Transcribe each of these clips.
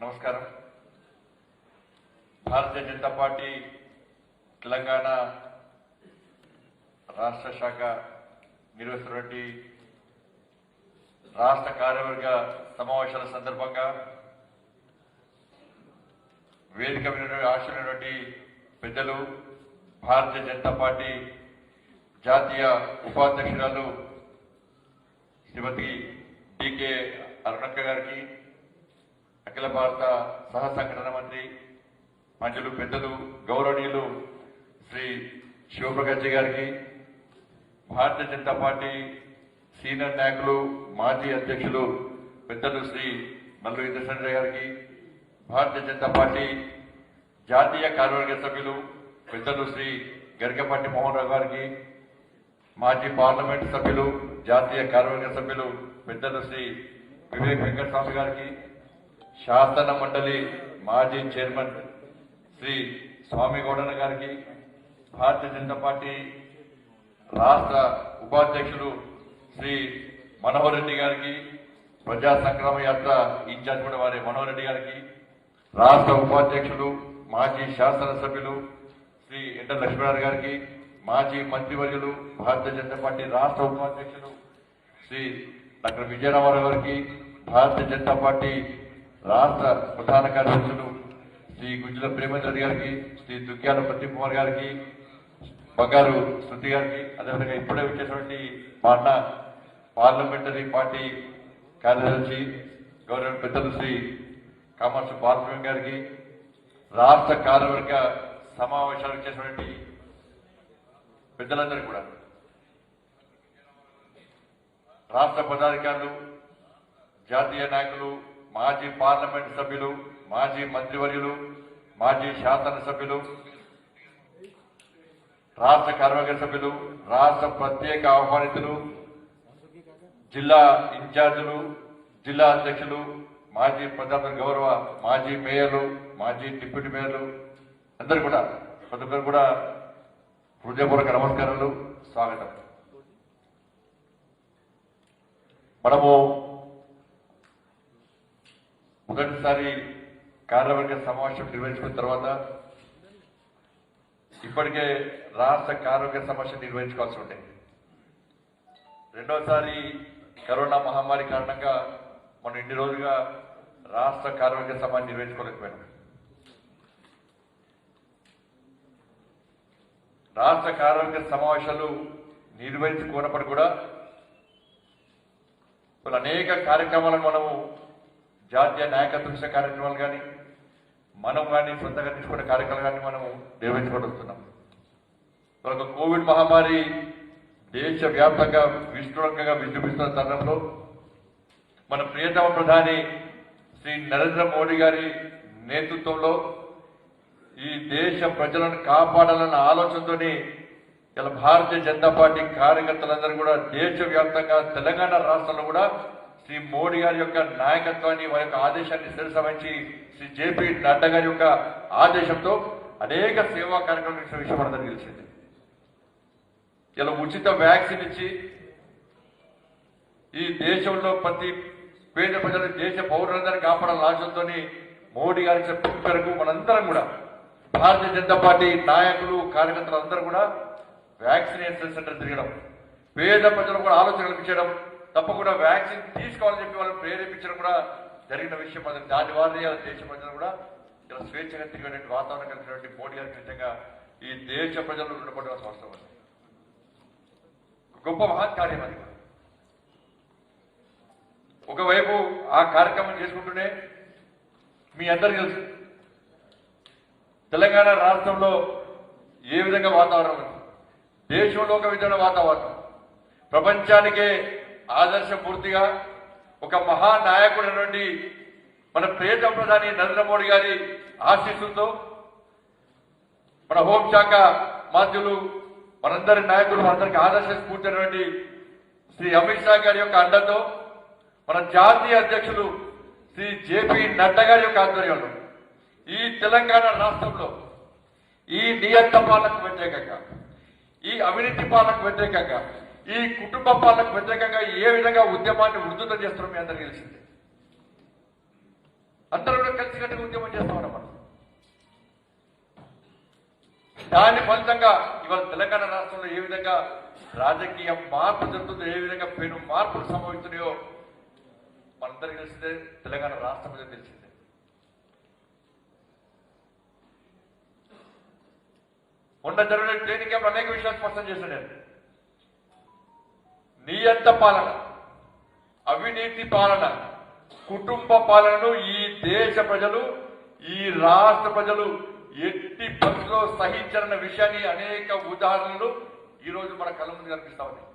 నమస్కారం. భారతీయ జనతా పార్టీ తెలంగాణ రాష్ట్ర శాఖ నిర్వహిస్తున్నటువంటి రాష్ట్ర కార్యవర్గ సమావేశాల సందర్భంగా వేదిక మీద ఆశించినటువంటి పెద్దలు భారతీయ జనతా పార్టీ జాతీయ ఉపాధ్యక్షురాలు శ్రీమతి డి.కె. అరుణక్క గారికి, అఖిల భారత సహ సంఘటన మంత్రి మంత్రులు పెద్దలు గౌరవనీయులు శ్రీ శివప్రకాష్ గారికి, భారతీయ జనతా పార్టీ సీనియర్ నాయకులు మాజీ అధ్యక్షులు పెద్దలు శ్రీ మల్లు ఇంద్రసేన గారికి, భారతీయ జనతా పార్టీ జాతీయ కార్యవర్గ సభ్యులు పెద్దలు శ్రీ గరికపాటి మోహన్ రావు గారికి, మాజీ పార్లమెంట్ సభ్యులు జాతీయ కార్యవర్గ సభ్యులు పెద్దలు శ్రీ వివేక్ వెంకటస్వామి గారికి, శాసన మండలి మాజీ చైర్మన్ శ్రీ స్వామి గౌడన్న గారికి, భారతీయ జనతా పార్టీ రాష్ట్ర ఉపాధ్యక్షులు శ్రీ మనోహర్ రెడ్డి గారికి, ప్రజా సంగ్రామ యాత్ర ఇన్ఛార్జ్ కూడా వారి మనోహర్ రెడ్డి గారికి, రాష్ట్ర ఉపాధ్యక్షులు మాజీ శాసనసభ్యులు శ్రీ ఎండ లక్ష్మీనారాయణ గారికి, మాజీ మంత్రివర్యులు భారతీయ జనతా పార్టీ రాష్ట్ర ఉపాధ్యక్షులు శ్రీ డాక్టర్ విజయరామారావు గారికి, భారతీయ జనతా పార్టీ రాష్ట్ర ప్రధాన కార్యదర్శులు శ్రీ గుజ్జుల ప్రేమేంద్ర గారికి, శ్రీ దుగ్గ్యాల ప్రదీప్ కుమార్ గారికి, బంగారు శృతి గారికి, అదేవిధంగా ఇప్పుడే వచ్చేటువంటి మా అన్న పార్లమెంటరీ పార్టీ కార్యదర్శి గౌరవ పెద్దలు శ్రీ కామర్స్ బాలసుబ్రహ్మణ్యం గారికి, రాష్ట్ర కార్యవర్గ సమావేశాలు వచ్చేటువంటి పెద్దలందరూ కూడా, రాష్ట్ర పదాధికారులు, జాతీయ నాయకులు, మాజీ పార్లమెంట్ సభ్యులు, మాజీ మంత్రివర్యులు, మాజీ శాసనసభ్యులు, రాష్ట్ర కార్యవర్గ సభ్యులు, రాష్ట్ర ప్రత్యేక ఆహ్వానితులు, జిల్లా ఇన్ఛార్జీలు, జిల్లా అధ్యక్షులు, మాజీ ప్రధాన గౌరవ మాజీ మేయర్లు, మాజీ డిప్యూటీ మేయర్లు అందరూ కూడా ప్రతి ఒక్కరు కూడా హృదయపూర్వక నమస్కారాలు, స్వాగతం. మనము మొదటిసారి కార్యవర్గ సమావేశం నిర్వహించుకున్న తర్వాత ఇప్పటికే రాష్ట్ర కార్యవర్గ సమావేశం నిర్వహించుకోవాల్సి ఉండే. రెండోసారి కరోనా మహమ్మారి కారణంగా మనం ఇన్ని రోజులుగా రాష్ట్ర కార్యవర్గ సమావేశం నిర్వహించుకోలేకపోయినాం. రాష్ట్ర కార్యవర్గ సమావేశాలు నిర్వహించుకున్నప్పటికీ కూడా అనేక కార్యక్రమాలను మనము జాతీయ నాయకత్వ కార్యక్రమాలు కానీ మనం కానీ సొంతంగా తీసుకునే కార్యక్రమాలు కానీ మనము నిర్వహించుకుంటూ వస్తున్నాం. ఒక కోవిడ్ మహమ్మారి దేశవ్యాప్తంగా విస్తృతంగా విజృంభిస్తున్న తరుణంలో మన ప్రియతమ ప్రధాని శ్రీ నరేంద్ర మోడీ గారి నేతృత్వంలో ఈ దేశ ప్రజలను కాపాడాలన్న ఆలోచనతో ఇలా భారతీయ జనతా పార్టీ కార్యకర్తలందరూ కూడా దేశవ్యాప్తంగా తెలంగాణ రాష్ట్రంలో కూడా శ్రీ మోడీ గారి యొక్క నాయకత్వాన్ని, వారి యొక్క ఆదేశాన్ని శిరసవహించి శ్రీ జేపీ నడ్డా గారి యొక్క ఆదేశంతో అనేక సేవా కార్యక్రమాలు చేసిన విషయం మనందరికీ తెలిసింది. ఇలా ఉచిత వ్యాక్సిన్ ఇచ్చి ఈ దేశంలో ప్రతి పేద ప్రజలు, దేశ పౌరులందరినీ కాపాడాలని ఆలోచనతో మోడీ గారి చెప్పిన మేరకు మనందరం కూడా భారతీయ జనతా పార్టీ నాయకులు, కార్యకర్తలు అందరూ కూడా వ్యాక్సినేషన్ సెంటర్ తిరగడం, పేద ప్రజలు కూడా ఆలోచన కల్పించడం, తప్పకుండా వ్యాక్సిన్ తీసుకోవాలని చెప్పి వాళ్ళని ప్రేరేపించడం కూడా జరిగిన విషయం. అది దాని వారి దేశ ప్రజలు కూడా ఇలా స్వేచ్ఛగా తిరిగేటువంటి వాతావరణం కలిగినటువంటి మోడీ గారికి నిజంగా ఈ దేశ ప్రజలు రుణపడవలసిన అవసరం ఉంది. గొప్ప మహత్ కార్యం అది. ఒకవైపు ఆ కార్యక్రమం చేసుకుంటూనే మీ అందరికీ తెలుసు తెలంగాణ రాష్ట్రంలో ఏ విధంగా వాతావరణం ఉంది, దేశంలో ఒక విధమైన వాతావరణం, ప్రపంచానికే ఆదర్శపూర్తిగా ఒక మహానాయకుడు నుండి మన ప్రియతమ ప్రధాని నరేంద్ర మోడీ గారి ఆశీస్సులతో మన హోంశాఖ మంత్రులు, మనందరి నాయకులు, మనందరికీ ఆదర్శ స్ఫూర్తి శ్రీ అమిత్ షా గారి యొక్క అండతో మన జాతీయ అధ్యక్షులు శ్రీ జేపీ నడ్డా గారి యొక్క ఆధ్వర్యంలో ఈ తెలంగాణ రాష్ట్రంలో ఈ నియంత పాలనకు వ్యతిరేకంగా, ఈ అవినీతి పాలనకు వ్యతిరేకంగా, ఈ కుటుంబ పాలనకు వ్యతిరేకంగా ఏ విధంగా ఉద్యమాన్ని ఉధృతం చేస్తున్నారో మీ అందరికీ తెలిసిందే. అందరూ కలిసి వ్యతిరేకంగా ఉద్యమం చేస్తా ఉన్నాం మనం. దాని ఫలితంగా ఇవాళ తెలంగాణ రాష్ట్రంలో ఏ విధంగా రాజకీయ మార్పు జరుగుతుందో, ఏ విధంగా పెను మార్పులు సంభవిస్తున్నాయో మనందరికీ తెలిసిందే, తెలంగాణ రాష్ట్రం మీద తెలిసిందే. మొన్న జరిగిన ట్రైనింగ్ క్యాంప్ అనేక విషయాలు స్పష్టం చేశాను నేను. నియంత పాలన, అవినీతి పాలన, కుటుంబ పాలనను ఈ దేశ ప్రజలు, ఈ రాష్ట్ర ప్రజలు ఎట్టి పరిస్థితుల్లో సహించరన్న విషయాన్ని అనేక ఉదాహరణలు ఈ రోజు మన కళ్ళ ముందు కనిపిస్తా ఉన్నాయి.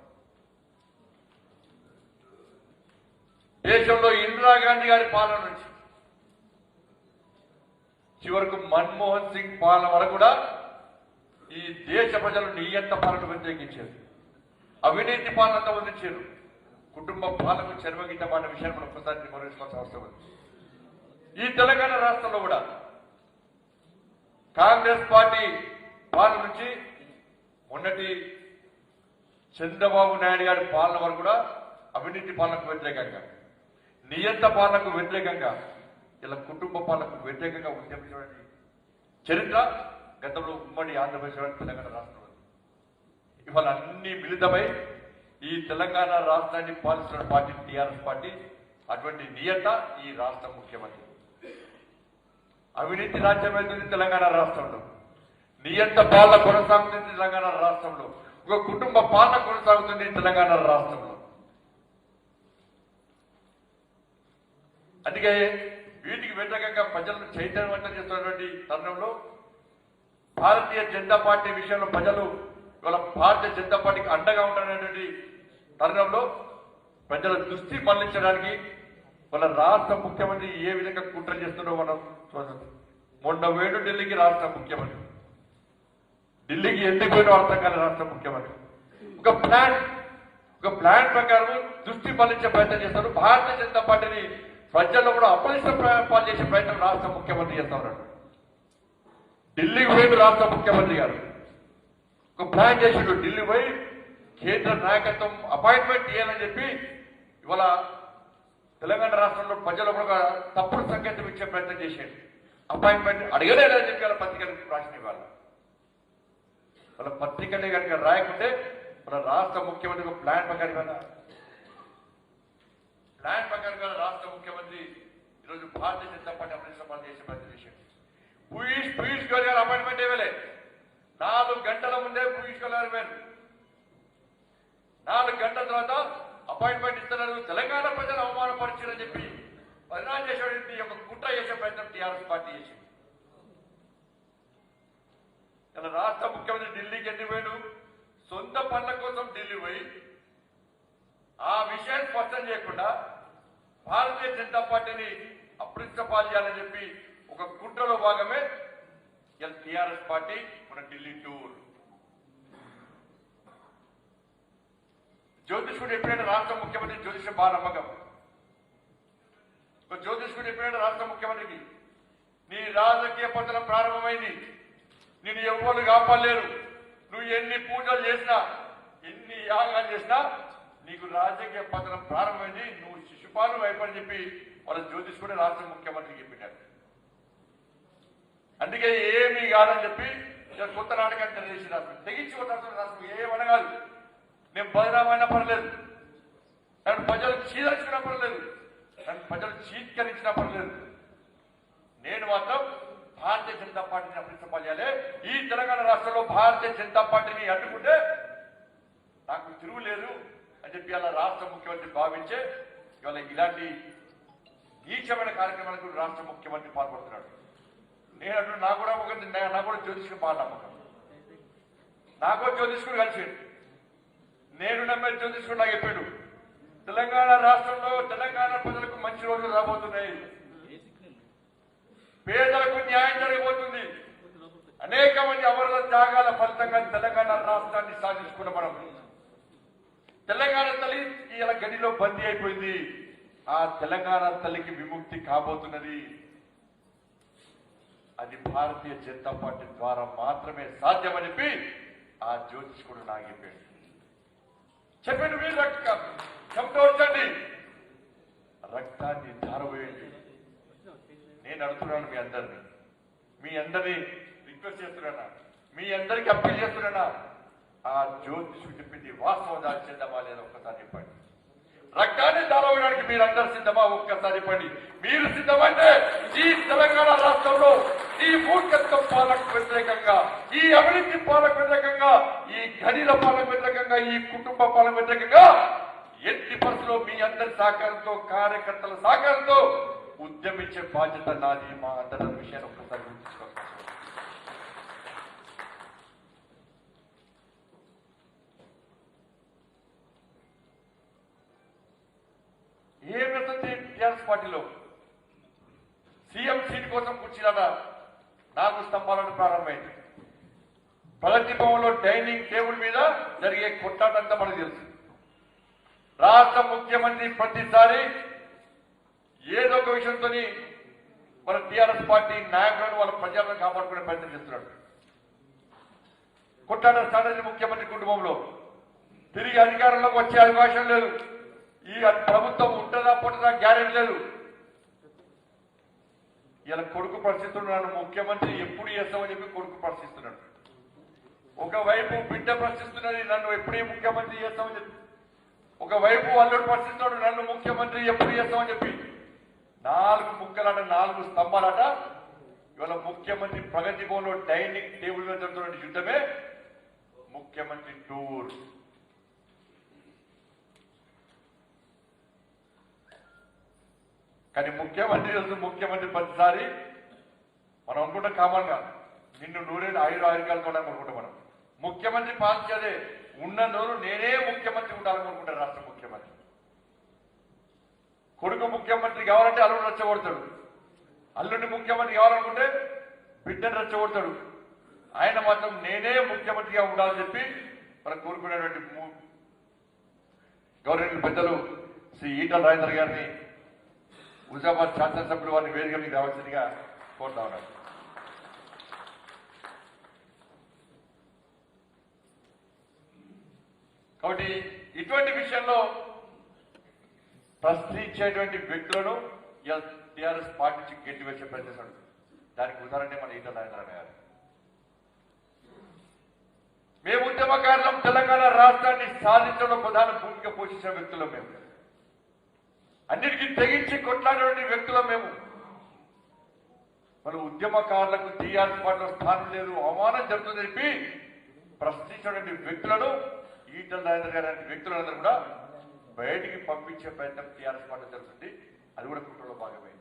దేశంలో ఇందిరాగాంధీ గారి పాలన నుంచి చివరకు మన్మోహన్ సింగ్ పాలన వరకు కూడా ఈ దేశ ప్రజలు నియంత పాలన వ్యతిరేకించారు, అవినీతి పాలన అందించారు, కుటుంబ పాలనకు చెరువగిట్టమన్న విషయాన్ని మనం ఒక్కసారి నిర్వహించుకోవాల్సిన అవసరం ఉంది. ఈ తెలంగాణ రాష్ట్రంలో కూడా కాంగ్రెస్ పార్టీ పాలన నుంచి మొన్నటి చంద్రబాబు నాయుడు గారి పాలన వరకు కూడా అవినీతి పాలనకు వ్యతిరేకంగా, నియంత పాలనకు వ్యతిరేకంగా, ఇలా కుటుంబ పాలనకు వ్యతిరేకంగా ఉద్యమించడానికి చరిత్ర గతంలో ఉమ్మడి ఆంధ్రప్రదేశ్ తెలంగాణ రాష్ట్రంలో. ఇవాళ అన్ని మిళితమై ఈ తెలంగాణ రాష్ట్రాన్ని పాలిస్తున్న పార్టీ టీఆర్ఎస్ పార్టీ. అటువంటి నియంత ఈ రాష్ట్ర ముఖ్యమంత్రి. అవినీతి రాజ్యం వెళ్తుంది తెలంగాణ రాష్ట్రంలో, నియంత పాలన కొనసాగుతుంది తెలంగాణ రాష్ట్రంలో, ఒక కుటుంబ పాలన కొనసాగుతుంది తెలంగాణ రాష్ట్రంలో. అందుకే వీటికి వ్యతిరేకంగా ప్రజలను చైతన్యవంతం చేస్తున్నటువంటి తరుణంలో భారతీయ జనతా పార్టీ విషయంలో ప్రజలు ఇవాళ భారతీయ జనతా పార్టీకి అండగా ఉంటున్నటువంటి తరుణంలో ప్రజల దృష్టి మళ్లించడానికి వాళ్ళ రాష్ట్ర ముఖ్యమంత్రి ఏ విధంగా కుట్ర చేస్తున్నారో మనం చూడండి. మొన్న వేడు ఢిల్లీకి రాష్ట్ర ముఖ్యమంత్రి, ఢిల్లీకి ఎందుకు పోయినా అర్థం కాని రాష్ట్ర ముఖ్యమంత్రి ఒక ప్లాన్ ప్రకారం దృష్టి మళ్లించే ప్రయత్నం చేస్తారు. భారతీయ జనతా పార్టీని ప్రజల్లో కూడా అపరిష్ట చేసే ప్రయత్నం రాష్ట్ర ముఖ్యమంత్రి చేస్తా ఉన్నాడు. ఢిల్లీకి పోయిన రాష్ట్ర ముఖ్యమంత్రి గారు ఒక ప్లాన్ చేసిండు. ఢిల్లీ పోయి కేంద్ర నాయకత్వం అపాయింట్మెంట్ ఇవ్వాలని చెప్పి ఇవాళ తెలంగాణ రాష్ట్రంలో ప్రజలు ఒక తప్పుడు సంకేతం ఇచ్చే ప్రయత్నం చేశాడు. అపాయింట్మెంట్ అడగలేదని చెప్పి వాళ్ళ పత్రికలకు రాసిన ఇవ్వాలి. వాళ్ళ పత్రికలే కనుక రాయకుంటే మన రాష్ట్ర ముఖ్యమంత్రి ఒక ప్లాన్ ప్రకారం రాష్ట్ర ముఖ్యమంత్రి ఈరోజు భారతీయ జనతా పార్టీ అమలు చేసే ప్రయత్నం చేశాడు. పీయూష్ గోయల్ గారు అపాయింట్మెంట్ ఇవ్వలే. 4 గంటల ముందే పీయూష్ గోయల్ గారు వేరు. 4 గంటల తర్వాత అపాయింట్మెంట్ ఇస్తున్నారు. తెలంగాణ ప్రజలు అవమానపరిచారని చెప్పి పరిణామం చేసేటువంటి ఒక కుట్ర చేసే ప్రయత్నం టీఆర్ఎస్ పార్టీ చేసింది. ఇలా రాష్ట్ర ముఖ్యమంత్రి ఢిల్లీకి ఎందుకు పోయాడు? సొంత పనుల కోసం ఢిల్లీ పోయి ఆ విషయాన్ని స్పష్టం చేయకుండా భారతీయ జనతా పార్టీని అప్రతిష్టపాలు చేయాలని చెప్పి ఒక కుట్రలో భాగమే ఇలా టీఆర్ఎస్ పార్టీ మన ఢిల్లీ టూర్. జ్యోతిష్కుడు ఎప్పుడైనా రాష్ట్ర ముఖ్యమంత్రి జ్యోతిషం బాగా నమ్మకం. జ్యోతిష్కుడు ఎప్పుడైనా రాష్ట్ర ముఖ్యమంత్రికి నీ రాజకీయ పతనం ప్రారంభమైంది, నేను ఎవ్వరు కాపాడలేరు, నువ్వు ఎన్ని పూజలు చేసినా ఎన్ని యాగాలు చేసినా నీకు రాజకీయ పతనం ప్రారంభమైంది, నువ్వు శిశుపాలు వైపని చెప్పి వాళ్ళ జ్యోతిష్కుడే రాష్ట్ర ముఖ్యమంత్రికి చెప్పినారు. అందుకే ఏమీ కాదని చెప్పి కొత్త నాటకాన్ని తెలియజేసి రాష్ట్రం తెగించి రాష్ట్రం ఏమనగాదు. నేను బదనామైనా పర్లేదు, నన్ను ప్రజలు చీదరించినా పర్లేదు, నన్ను ప్రజలు చీత్కరించినా పర్లేదు, నేను మాత్రం భారతీయ జనతా పార్టీని అప్రతిష్టపాలి. ఈ తెలంగాణ రాష్ట్రంలో భారతీయ జనతా పార్టీని అడ్డుకుంటే నాకు తిరుగులేదు అని చెప్పి అలా రాష్ట్ర ముఖ్యమంత్రి భావించే ఇవాళ ఇలాంటి నీచమైన కార్యక్రమాలకు రాష్ట్ర ముఖ్యమంత్రి పాల్పడుతున్నాడు. నేను అంటూ నాకు కూడా జ్యోతిష్కుడు బాగా నమ్మకం, నాకు జ్యోతిష్కుడు కలిసాడు. నేను నమ్మే జ్యోతిష్కుడు నాకు చెప్పాడు, తెలంగాణ రాష్ట్రంలో తెలంగాణ ప్రజలకు మంచి రోజులు రాబోతున్నాయి, పేదలకు న్యాయం జరగబోతుంది, అనేక మంది అమరుల త్యాగాల ఫలితంగా తెలంగాణ రాష్ట్రాన్ని సాధించుకున్న మనం. తెలంగాణ తల్లి ఇలా గడిలో బందీ అయిపోయింది, ఆ తెలంగాణ తల్లికి విముక్తి కాబోతున్నది. అది భారతీయ జనతా పార్టీ ద్వారా మాత్రమే సాధ్యమని చెప్పి ఆ జ్యోతిష్కుడు నాకు చెప్పాడు. మీరు చెమటోడ్చండి, రక్తాన్ని ధారవేయండి, నేను నేను అడుగుతున్నాను మీ అందరినీ రిక్వెస్ట్ చేస్తున్నానా, మీ అందరికీ అప్పీల్ చేస్తున్నానా, ఆ జ్యోతిషుడు చెప్పింది వాస్తవం చేద్దామా లేదా ఒక్కసారి చెప్పండి. రక్తాన్ని దారవేయడానికి మీరందరూ సిద్ధమా ఒక్కసారి చెప్పండి. మీరు సిద్ధమంటే ఈ తెలంగాణ రాష్ట్రంలో ఈ మూర్ఖత్వం పాలనకు వ్యతిరేకంగా, ఈ అవినీతి పాలనకు వ్యతిరేకంగా, ఈ గడిల పాలనకు వ్యతిరేకంగా, ఈ కుటుంబ పాలన వ్యతిరేకంగా ఎట్టి పరిస్థితుల్లో మీ అందరి సహకారంతో, కార్యకర్తల సహకారంతో ఉద్యమించే బాధ్యత నాది. మా అందరి విషయాన్ని ఒక్కసారి గుర్తుంచుకోవాలి. ఏమవుతుంది టీఆర్ఎస్ పార్టీలో సీఎం సీట్ కోసం కూర్చున్నాడా 4 స్తంభాలను ప్రారంభమైంది. ప్రగతి భవన్లో డైనింగ్ టేబుల్ మీద జరిగే కొట్టాటంతా మనకు తెలుసు. రాష్ట్ర ముఖ్యమంత్రి ప్రతిసారి ఏదో ఒక విషయంతో మన టీఆర్ఎస్ పార్టీ నాయకులను వాళ్ళ ప్రజలను కాపాడుకునే ప్రయత్నం చేస్తున్నాడు. కొట్టాట స్ట్రాటజీ ముఖ్యమంత్రి కుటుంబంలో తిరిగి అధికారంలోకి వచ్చే అవకాశం లేదు. ఈ ప్రభుత్వం ఉంటుందా పుట్టదా గ్యారెంటీ లేదు. ఇలా కొడుకు ప్రశ్నిస్తున్నాడు, ముఖ్యమంత్రి ఎప్పుడు చేస్తామని చెప్పి కొడుకు ప్రశ్నిస్తున్నాడు. ఒకవైపు బిడ్డ ప్రశ్నిస్తున్నది, నన్ను ఎప్పుడే ముఖ్యమంత్రి చేస్తామని చెప్పి. ఒకవైపు అల్లుడు ప్రశ్నిస్తున్నాడు, నన్ను ముఖ్యమంత్రి ఎప్పుడు చేస్తామని చెప్పి. 4 ముక్కలాట, 4 స్తంభాలాట. ఇవాళ ముఖ్యమంత్రి ప్రగతి భవన్లో డైనింగ్ టేబుల్ మీద జరుగుతున్న యుద్ధమే ముఖ్యమంత్రి టూర్. కానీ ముఖ్యమంత్రి ప్రతిసారి మనం అనుకుంటాం కామన్ గా నిన్ను నూరేళ్ళు ఆయుర్కాలతో అనుకుంటాం. మనం ముఖ్యమంత్రి పాలించేదే ఉన్న నూరు నేనే ముఖ్యమంత్రి ఉండాలనుకుంటారు. రాష్ట్ర ముఖ్యమంత్రి కొడుకు ముఖ్యమంత్రి కావాలంటే అల్లుడు రెచ్చగొడతాడు, అల్లుడిని ముఖ్యమంత్రి కావాలనుకుంటే బిడ్డను రెచ్చగొడతాడు. ఆయన మాత్రం నేనే ముఖ్యమంత్రిగా ఉండాలని చెప్పి మనం కోరుకునేటువంటి గవర్నమెంట్ పెద్దలు శ్రీ ఈటల రాజేందర్ గారిని, హుజాబాద్ శాసనసభ్యులు వారిని వేదిక మీకు రావాల్సిందిగా కోరుతా ఉన్నారు. కాబట్టి ఇటువంటి విషయంలో ప్రశ్నించేటువంటి వ్యక్తులను టీఆర్ఎస్ పార్టీ నుంచి గెట్టి వచ్చే ప్రయత్నిస్తాడు. దానికి ఉదాహరణ మన ఈటల రాజేంద్ర గారు. మేము ఉద్యమకారులం, తెలంగాణ రాష్ట్రాన్ని సాధించడంలో ప్రధాన భూమిక పోషించిన వ్యక్తులం మేము. అన్నిటికీ తెగించి కొట్లాడే వ్యక్తులం మేము. మన ఉద్యమకారులకు టీఆర్ఎస్ పార్టీలో స్థానం లేదు, అవమానం జరుగుతుందని చెప్పి ప్రశ్నించినటువంటి వ్యక్తులను ఈటల రాజేంద్ర గారి వ్యక్తులందరూ కూడా బయటికి పంపించే ప్రయత్నం టీఆర్ఎస్ పార్టీ జరుగుతుంది. అది కూడా కుట్రలో భాగమే.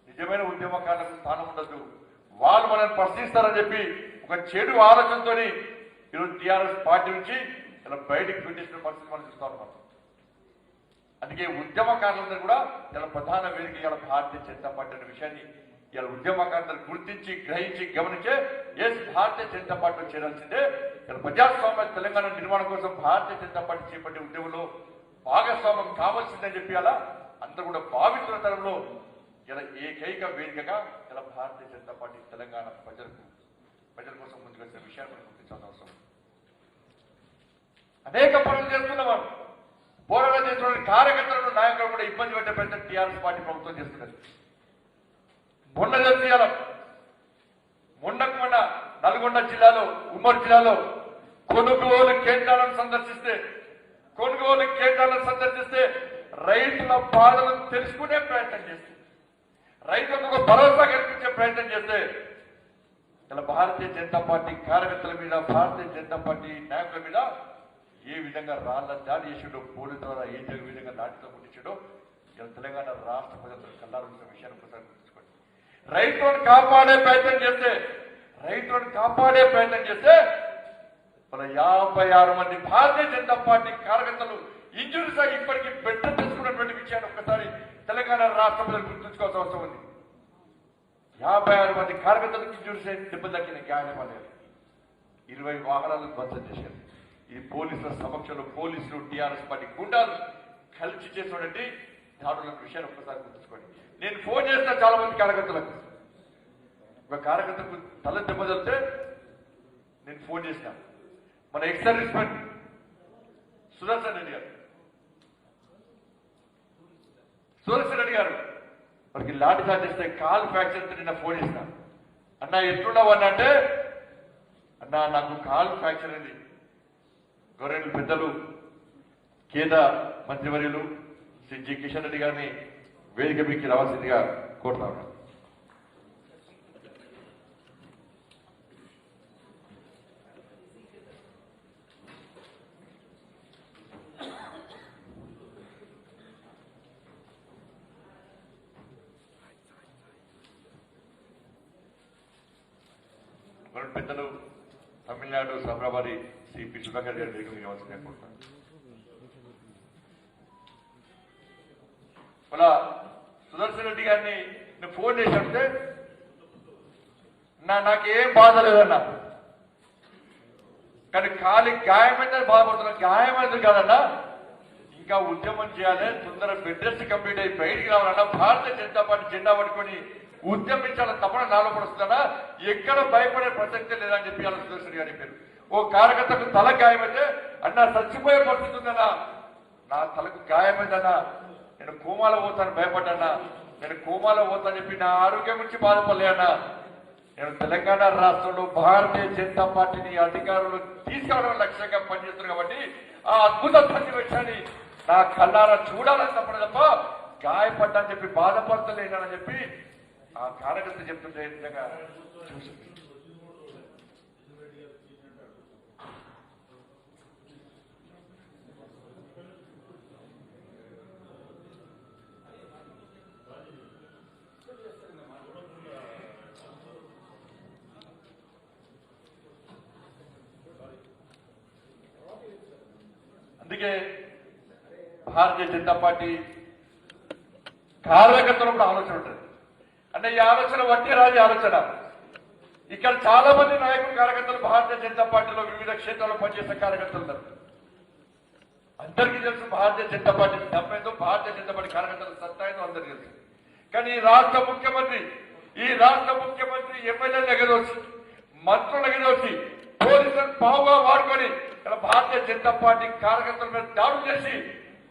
నిజమైన ఉద్యమకారులకు స్థానం ఉండదు, వాళ్ళు మనల్ని ప్రశ్నిస్తారని చెప్పి ఒక చెడు ఆలోచనతో ఈరోజు టీఆర్ఎస్ పార్టీ నుంచి ఇలా బయటికి పెట్టేసిన పరిస్థితి మనం చూస్తా ఉన్నాం. అందుకే ఉద్యమకారులందరూ కూడా ఇలా ప్రధాన వేదిక ఇలా భారతీయ జనతా పార్టీ అనే విషయాన్ని ఇలా ఉద్యమకారులందరూ గుర్తించి, గ్రహించి, గమనించే భారతీయ జనతా పార్టీలో చేరాల్సిందే. ఇలా ప్రజాస్వామ్య తెలంగాణ నిర్మాణం కోసం భారతీయ జనతా పార్టీ చేపట్టే ఉద్యమంలో భాగస్వామ్యం కావాల్సిందని చెప్పి అలా అందరూ కూడా భావిస్తున్న తరంలో ఇలా ఏకైక వేదికగా ఇలా భారతీయ జనతా పార్టీ తెలంగాణ ప్రజల కోసం ముందుకు వచ్చిన విషయాన్ని మనం గుర్తించాల్సిన అవసరం. అనేక పనులు చేస్తున్నాం. పోరాటం చేస్తున్న కార్యకర్తలను, నాయకులను కూడా ఇబ్బంది పెట్టే ప్రయత్నం టీఆర్ఎస్ పార్టీ ప్రభుత్వం చేస్తున్నది. మొన్న చేయాలి, మొన్న నల్గొండ జిల్లాలో, ఉమ్మడి జిల్లాలో కొనుగోలు కేంద్రాలను సందర్శిస్తే రైతుల బాధలను తెలుసుకునే ప్రయత్నం చేస్తే, రైతులకు భరోసా కల్పించే ప్రయత్నం చేస్తే ఇలా భారతీయ జనతా పార్టీ కార్యకర్తల మీద, భారతీయ జనతా పార్టీ నాయకుల మీద ఏ విధంగా రాళ్ల దాడి చేసాడో, పోలీసు ద్వారా ఏ విధంగా దాడితో ముట్టించాడో ఇలా తెలంగాణ రాష్ట్ర ప్రజలు కల్లాల్సిన విషయాన్ని ఒకసారి గుర్తుంచుకోండి. రైతులను కాపాడే ప్రయత్నం చేస్తే మన 56 మంది భారతీయ జనతా పార్టీ కార్యకర్తలు ఇంజురీస్ అయి ఇప్పటికీ బెట్ట తెచ్చుకున్నటువంటి విషయాన్ని ఒక్కసారి తెలంగాణ రాష్ట్ర ప్రజలు గుర్తుంచుకోవాల్సిన అవసరం ఉంది. 56 మంది కార్యకర్తలకు ఇంజురీస్ అయి దెబ్బలు తగ్గిన గాయం అనేది 20 వాహనాలు ధ్వంసం చేశారు. ఈ పోలీసుల సమక్షంలో పోలీసులు, టీఆర్ఎస్ పార్టీ గుండాలు కలిసి చేసినటువంటి దాడుల విషయాన్ని ఒక్కసారి గుర్తుంచుకోండి. నేను ఫోన్ చేసిన చాలా మంది కార్యకర్తలకు, ఒక కార్యకర్తకు తల దెబ్బ తగిలితే నేను ఫోన్ చేసిన మన ex service men Sudarshan Reddy గారు వాడికి లాఠీ చార్జ్ చేస్తే కాలు ఫ్రాక్చర్ నిన్న ఫోన్ ఇస్తా, అన్న ఎట్లున్నావు అన్న అంటే, అన్న నాకు కాలు ఫ్రాక్చర్ అయింది, గవర్నమెంట్ పెద్దలు కేంద్ర మంత్రివర్యులు శ్రీ జి కిషన్ రెడ్డి గారిని వేదిక మీదకి రావాల్సిందిగా కోరుతా ఉన్నాను. పెద్దలు తమిళనాడు సభ్రవారి సిపి సుధాకర్ గారి వేదిక మీద రావాల్సిందిగా కోరుతాను. మళ్ళా సుదర్శన్ రెడ్డి గారిని నేను ఫోన్ చేసి అంటే, నాకేం బాధ లేదన్నా, కానీ కాలి గాయమైందని బాధపడుతున్నా. గాయమైంది కాదన్నా, ఇంకా ఉద్యమం చేయాలి, తొందర బెడ్ రెస్ట్ కంప్లీట్ అయ్యి బయటికి రావాలన్నా, భారతీయ జనతా పార్టీ జెండా పట్టుకొని ఉద్యమించాలని తప్పన నాలో పడుతుందా, ఎక్కడ భయపడే ప్రసక్తే లేదని చెప్పి అలా సుదర్శన్ గారి పేరు. ఓ కార్యకర్తకు తల గాయమైతే, అన్నా చచ్చిపోయే పరిస్థితి ఉందన్నా, నా తలకు గాయమైందన్నా, నేను కోమాలో పోతాను భయపడ్డా, నేను కోమాలో పోతాను చెప్పి నా ఆరోగ్యం గురించి బాధపడలే అన్నా. నేను తెలంగాణ రాష్ట్రంలో భారతీయ జనతా పార్టీని అధికారులు తీసుకురావడం లక్ష్యంగా పనిచేస్తున్నాను కాబట్టి ఆ అద్భుత సన్నివేశాన్ని నా కళ్ళారా చూడాలని తప్పని తప్ప గాయపడ్డా అని చెప్పి బాధపడతలేనని చెప్పి ఆ కార్యకర్త చెప్తుంటే నిజంగా చూసి అందుకే భారతీయ జనతా పార్టీ కార్యకర్తలు కూడా ఆలోచన ఉంటుంది. అంటే ఈ ఆలోచన వట్టి రాజు ఆలోచన. ఇక్కడ చాలా మంది నాయకులు కార్యకర్తలు భారతీయ జనతా పార్టీలో వివిధ క్షేత్రాల్లో పనిచేసే కార్యకర్తలు ఉన్నారు. అందరికీ తెలుసు భారతీయ జనతా పార్టీ దమ్మేందో, భారతీయ జనతా పార్టీ కార్యకర్తలు సత్తాయిందో అందరికీ తెలుసు. కానీ ఈ రాష్ట్ర ముఖ్యమంత్రి ఎమ్మెల్యేలు ఎగదోచి, మంత్రులు ఎగదోచి, పోలీసులను పావుగా వాడుకొని ఇక్కడ భారతీయ జనతా పార్టీ కార్యకర్తల మీద దాడులు చేసి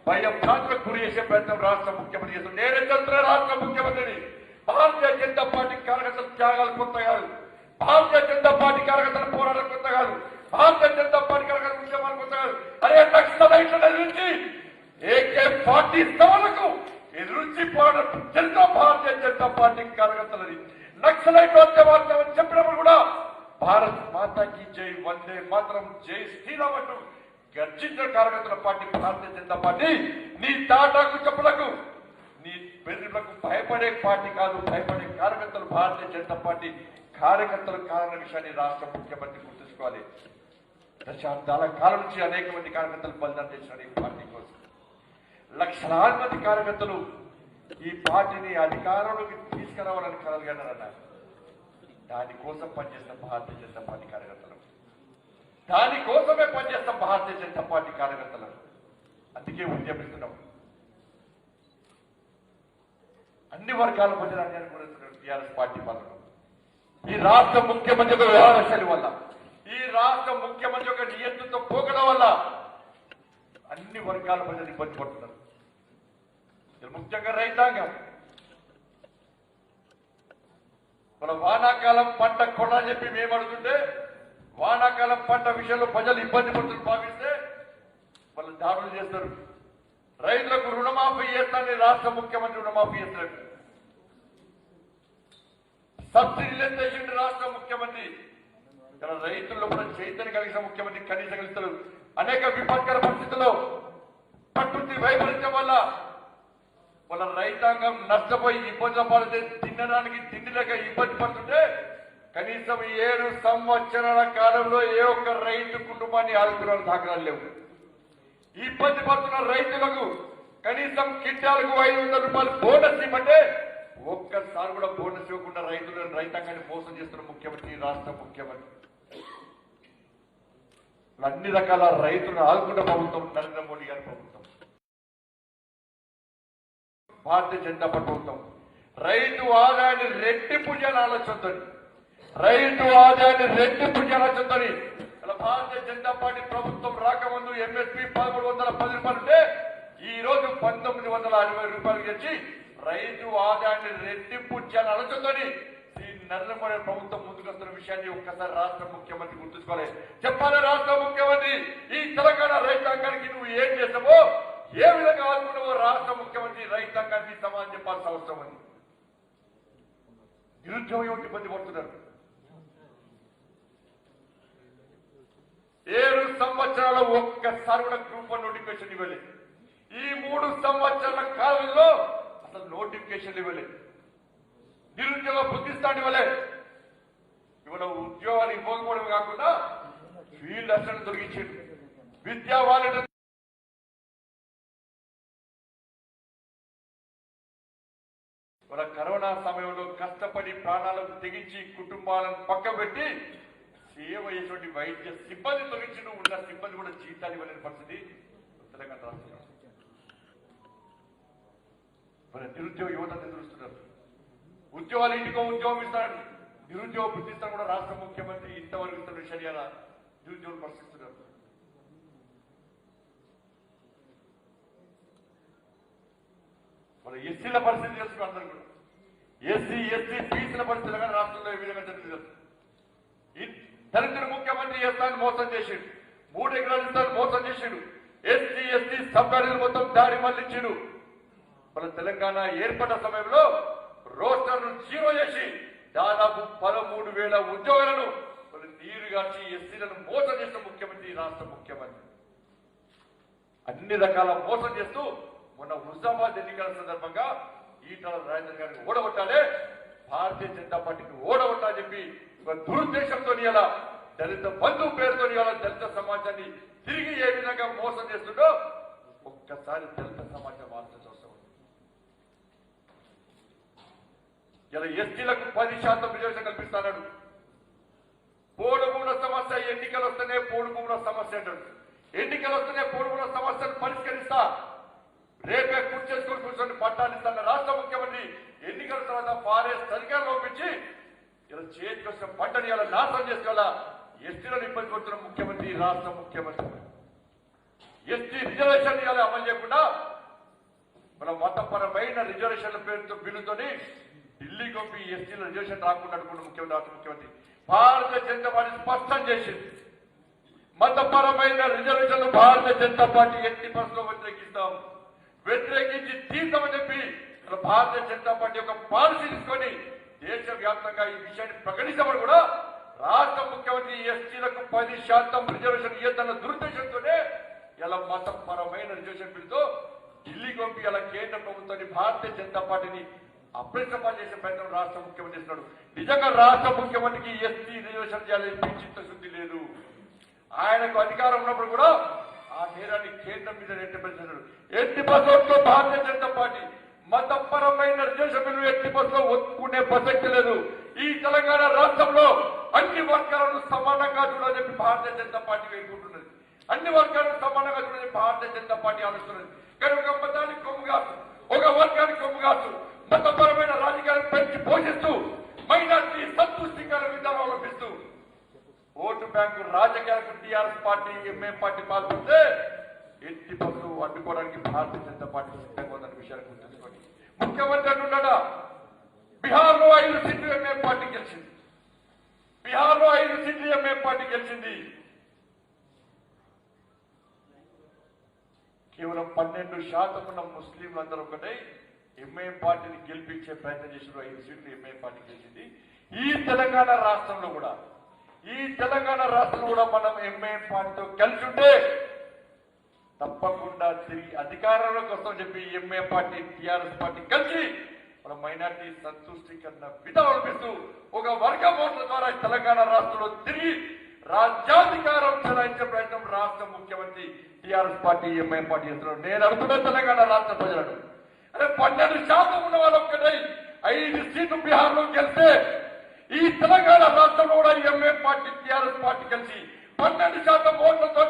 భయభ్రాంతులకు గురి చేసే ప్రయత్నం రాష్ట్ర ముఖ్యమంత్రి చేస్తున్నారు. నేనే చెప్తున్నా రాష్ట్ర ముఖ్యమంత్రిని, భారతీయ జనతా పార్టీ కార్యకర్తల త్యాగాలు కొత్త కాదు, భారతీయ జనతా పార్టీ కార్యకర్తల పోరాటం కొత్త కాదు, భారతీయ జనతా పార్టీ కార్యకర్తల ఉద్యమాలు కొత్త కాదు. అరే నక్సలైట్ల నుంచి AK-47లకు ఎదురించి పోరాటం తెలుసా భారతీయ జనతా పార్టీ కార్యకర్తలని. నక్సలైట్ ఉద్యమాలు చెప్పినప్పుడు కూడా భారత్ మాతాకి జై, వందే మాత్రం, జై శ్రీరామ్ అంటూ గర్జించిన కార్యకర్తల పార్టీ భారతీయ జనతా పార్టీ. నీ తాటాకు చెప్పులకు, నీ బెదిరింపులకు భయపడే పార్టీ కాదు, భయపడే కార్యకర్తలు భారతీయ జనతా పార్టీ కార్యకర్తలు కారణ విషయాన్ని రాష్ట్ర ముఖ్యమంత్రి గుర్తుంచుకోవాలి. దశాబ్దాల కాలం నుంచి అనేక మంది కార్యకర్తలు బలిదానం చేసిన ఈ పార్టీ కోసం లక్షలాది మంది కార్యకర్తలు ఈ పార్టీని అధికారంలోకి తీసుకురావాలని కలగన్నారన్నారు. దానికోసం పనిచేస్తాం భారతీయ జనతా పార్టీ కార్యకర్తలు, దానికోసమే పనిచేస్తాం భారతీయ జనతా పార్టీ కార్యకర్తలు. అందుకే ఉద్యమిస్తున్నాం. అన్ని వర్గాల ప్రజల అన్యాయం గురించిన టీఆర్ఎస్ పార్టీ పాలన, ఈ రాష్ట్ర ముఖ్యమంత్రి యొక్క వ్యవహార శైలి వల్ల, ఈ రాష్ట్ర ముఖ్యమంత్రి యొక్క నియంత్రణతో పోకడం వల్ల అన్ని వర్గాల ప్రజలు ఇబ్బంది పడుతున్నారు. ముఖ్యంగా రైతాంగం. మన వానాకాలం పంట కొనాలని చెప్పి మేము అడుగుతుంటే, వానాకాలం పంట విషయంలో ప్రజలు ఇబ్బంది పడుతున్నారు భావిస్తే వాళ్ళు దాడులు చేస్తారు. రైతులకు రుణమాఫీ చేస్తానని రాష్ట్ర ముఖ్యమంత్రి రుణమాఫీ చేస్తాడు. సబ్సిడీలు ఎంత చేసిండు రాష్ట్ర ముఖ్యమంత్రి. ఇక్కడ రైతుల్లో కూడా చైతన్యం కలిగిన ముఖ్యమంత్రి కనీసం కలుస్తారు. అనేక విపత్కర పరిస్థితుల్లో ప్రకృతి వైపరీత్యం వల్ల వాళ్ళ రైతాంగం నష్టపోయి ఇబ్బందులు పడితే తినడానికి తిండి లేక ఇబ్బంది పడుతుంటే కనీసం 7 సంవత్సరాల కాలంలో ఏ ఒక్క రైతు కుటుంబాన్ని ఆదుకున్న దాఖలాలు లేవు. ఇబ్బంది పడుతున్న రైతులకు కనీసం కింటాలకు 500 రూపాయలు బోనస్ ఇవ్వమంటే ఒక్కసారి కూడా బోనస్ ఇవ్వకుండా రైతాంగాన్ని మోసం చేస్తున్న ముఖ్యమంత్రి, రాష్ట్ర ముఖ్యమంత్రి. అన్ని రకాల రైతులను ఆదుకున్న ప్రభుత్వం నరేంద్ర మోడీ గారి ప్రభుత్వం, భారతీయ జనతా పార్టీ ప్రభుత్వం. రైతు ఆదాయాన్ని రెట్టింపు చేయాలని ఆలోచనతో, రైతు ఆదాయాన్ని రెట్టింపు చేయాలని ఆలోచనతో ఇలా భారతీయ జనతా పార్టీ ప్రభుత్వం రాకముందు MSP 1310 రూపాయలు ఉంటే ఈ రోజు 1960 రూపాయలు తెచ్చి రైతు ఆదాయాన్ని రెట్టింపు చేయాలని ఆలోచనతోని శ్రీ నరేంద్ర మోడీ ప్రభుత్వం ముందుకొస్తున్న విషయాన్ని ఒక్కసారి రాష్ట్ర ముఖ్యమంత్రి గుర్తుంచుకోవాలి. చెప్పాలి రాష్ట్ర ముఖ్యమంత్రి, ఈ తెలంగాణ రైతాంగానికి నువ్వు ఏం చేస్తావో, ఏ విధంగా ఆదుకున్నావో రాష్ట్ర ముఖ్యమంత్రి రైతాంగానికి సమాధానం చెప్పాల్సిన అవసరం ఉంది. నిరుద్యోగం ఇబ్బంది పడుతున్నారు. 7 సంవత్సరాల ఒక్కసారి కూడా గ్రూప్ 1 నోటిఫికేషన్ ఇవ్వలేదు. ఈ 3 సంవత్సరాల కాలంలో అసలు నోటిఫికేషన్ ఇవ్వలేదు. నిరుద్యోగ బుద్ధిస్తాను ఇవ్వలేదు. ఇవాళ ఉద్యోగాలు ఇవ్వకపోవడం కాకుండా ఫీల్డ్ అసిస్టెంట్ దొరికించాడు. విద్యా వాలంటీర్ మన కరోనా సమయంలో కష్టపడి ప్రాణాలకు తెగించి కుటుంబాలను పక్కబెట్టి సేవ చేసేటువంటి వైద్య సిబ్బంది తొలగించి ఉన్న సిబ్బంది కూడా జీతాలు ఇవ్వలేని పరిస్థితి తెలంగాణ రాష్ట్రంలో. మన నిరుద్యోగ యువత ఎదురుస్తున్నారు. ఉద్యోగాలు ఇంటికో ఉద్యోగం ఇస్తాడు, నిరుద్యోగ వృత్తిస్తాను కూడా రాష్ట్ర ముఖ్యమంత్రి ఇంతవరకు ఇస్తున్న విషయాల నిరుద్యోగులు పరిస్థితున్నారు. మన ఎస్సీల పరిస్థితి తెలుసుకుని అందరూ కూడా ఎస్సీ బీసీల పరిస్థితులు కానీ రాష్ట్రంలో ఏ విధంగా తెలుసు. దళితుడు ముఖ్యమంత్రి చేస్తాను మోసం చేసాడు, 3 ఎకరాలు ఇస్తాను మోసం చేసాడు, ఎస్సీ సబ్సిడీలు మొత్తం దారి మళ్లించాడు. మన తెలంగాణ ఏర్పడ్డ సమయంలో రోస్టర్ను 0 చేసి దాదాపు 13,000 ఉద్యోగాలను నీరుగార్చి ఎస్సీలను మోసం చేసిన ముఖ్యమంత్రి రాష్ట్ర ముఖ్యమంత్రి. అన్ని రకాల మోసం చేస్తూ మొన్న హుజామాబాద్ ఎన్నికల సందర్భంగా ఈటల రాజేందర్ గారిని ఓడగొట్టాలి, భారతీయ జనతా పార్టీని ఓడగొట్టాలని చెప్పి ఒక దురుద్దేశంతో ఇలా దళిత బంధువు పేరుతో ఇలా దళిత సమాజాన్ని తిరిగి ఏ విధంగా మోసం చేస్తుండో ఒక్కసారి దళిత సమాజం ఆలోచన అవసరం. ఇలా ఎస్టీలకు 10% రిజర్వేషన్ కల్పిస్తాడు. పోడు భూముల సమస్య ఎన్నికలు వస్తేనే పోడు భూముల సమస్య అంటాడు. ఎన్నికలు వస్తేనే పోడు భూముల సమస్యను పరిష్కరిస్తా, రేపే కూర్చొని పట్టాలు ఇస్తాన రాష్ట్ర ముఖ్యమంత్రి ఎన్నికల తర్వాత ఫారెస్ట్ అధికారులు ఒప్పించి ఇలా చేతికి వచ్చిన పంటని ఇలా నాశనం చేసుకోవాలా. ఎస్టీలను ఇబ్బంది పడుతున్న ముఖ్యమంత్రి రాష్ట్ర ముఖ్యమంత్రి. ఎస్టీ రిజర్వేషన్ ఇలా అమలు చేయకుండా మన మతపరమైన రిజర్వేషన్ల పేరుతో బిల్లుతోని ఢిల్లీ పంపి ఎస్టీల రిజర్వేషన్ రాకుండా అనుకున్న ముఖ్యమంత్రి రాష్ట్ర ముఖ్యమంత్రి. భారతీయ జనతా పార్టీ స్పష్టం చేసింది, మతపరమైన రిజర్వేషన్లు భారతీయ జనతా పార్టీ ఎట్టి పరిస్థితుల్లో వ్యతిరేకించి తీర్థమని చెప్పి భారతీయ జనతా పార్టీ యొక్క పాలసీ తీసుకొని దేశవ్యాప్తంగా ఈ విషయాన్ని ప్రకటించమని కూడా రాష్ట్ర ముఖ్యమంత్రి ఎస్టీలకు 10% రిజర్వేషన్ ఇవ్వద్దన్న దురుద్దేశంతోనే ఇలా మతపరమైన రిజర్వేషన్ బిల్లుతో ఢిల్లీకి పంపి ఇలా కేంద్ర ప్రభుత్వాన్ని భారతీయ జనతా పార్టీని అప్రతిష్ట చేసే ప్రయత్నం రాష్ట్ర ముఖ్యమంత్రి చేస్తున్నాడు. నిజంగా రాష్ట్ర ముఖ్యమంత్రికి ఎస్టీ రిజర్వేషన్ చేయాలని చిత్తశుద్ధి లేదు. ఆయనకు అధికారం ఉన్నప్పుడు కూడా ఆ నేరాన్ని కేంద్రం మీద నెట్టిపరిచాడు. ఎట్టి బస్సులో భారతీయ జనతా పార్టీ మతపరమైన రిజర్వేషన్ బిల్లు ఎట్టి బస్సులో ఒప్పుకునే ప్రసక్తి లేదు. ఈ తెలంగాణ రాష్ట్రంలో అన్ని వర్గాలను సమానంగా చూడాలని చెప్పి భారతీయ జనతా పార్టీ వేడుకుంటున్నది. అన్ని వర్గాలను సమానంగా చూడాలని భారతీయ జనతా పార్టీ ఆలోచిస్తున్నది. కానీ ఒక మతానికి కొమ్ము కాదు, ఒక వర్గానికి కొమ్ము కాదు, మతపరమైన రాజకీయాలను పెంచి పోషిస్తూ మైనార్టీ సంతుష్టికర విధానం అవలంబిస్తూ ఓటు బ్యాంకు రాజకీయాలకు టీఆర్ఎస్ పార్టీ ఎంఐఎం పార్టీ పాల్పడితే ఎట్టి పనులు అడ్డుకోవడానికి భారతీయ జనతా పార్టీ సిద్ధంగా ఉందన్న విషయాన్ని గుర్తుంచుకోండి. ముఖ్యమంత్రి అంటున్నాడా, బీహార్లో 5 సీట్లు ఎంఐఎం పార్టీ గెలిచింది, బీహార్లో 5 సీట్లు ఎంఐఎం పార్టీ గెలిచింది. కేవలం 12% ఉన్న ముస్లింలందరూ ఒకటే ఎంఐఎం పార్టీని గెలిపించే ప్రయత్నం చేసిన 5 సీట్లు ఎంఐఎం పార్టీ గెలిచింది. ఈ తెలంగాణ రాష్ట్రంలో కూడా మనం ఎంఐఎం పార్టీతో కలిసి ఉంటే తప్పకుండా తిరిగి అధికారంలోకి వస్తామని చెప్పి ఎంఐఎం పార్టీ టీఆర్ఎస్ పార్టీ కలిసి మన మైనార్టీ సంతుష్టీకరణ విధానం అనిపిస్తూ ఒక వర్గ ఓట్ల ద్వారా తెలంగాణ రాష్ట్రంలో తిరిగి రాజ్యాధికారం చెలాయించే ప్రయత్నం రాష్ట్ర ముఖ్యమంత్రి టీఆర్ఎస్ పార్టీ ఎంఐఎం పార్టీ చేస్తున్నారు. నేను అడుగుతున్న తెలంగాణ రాష్ట్ర ప్రజలను, అరే 12% ఉన్న వాళ్ళు ఒక్కటే 5 సీట్లు బీహార్లో గెలిస్తే ఈ తెలంగాణ రాష్ట్రంలో కూడా ఎంఐఎం పార్టీ టీఆర్ఎస్ పార్టీ కలిసి 12% ఓట్లతో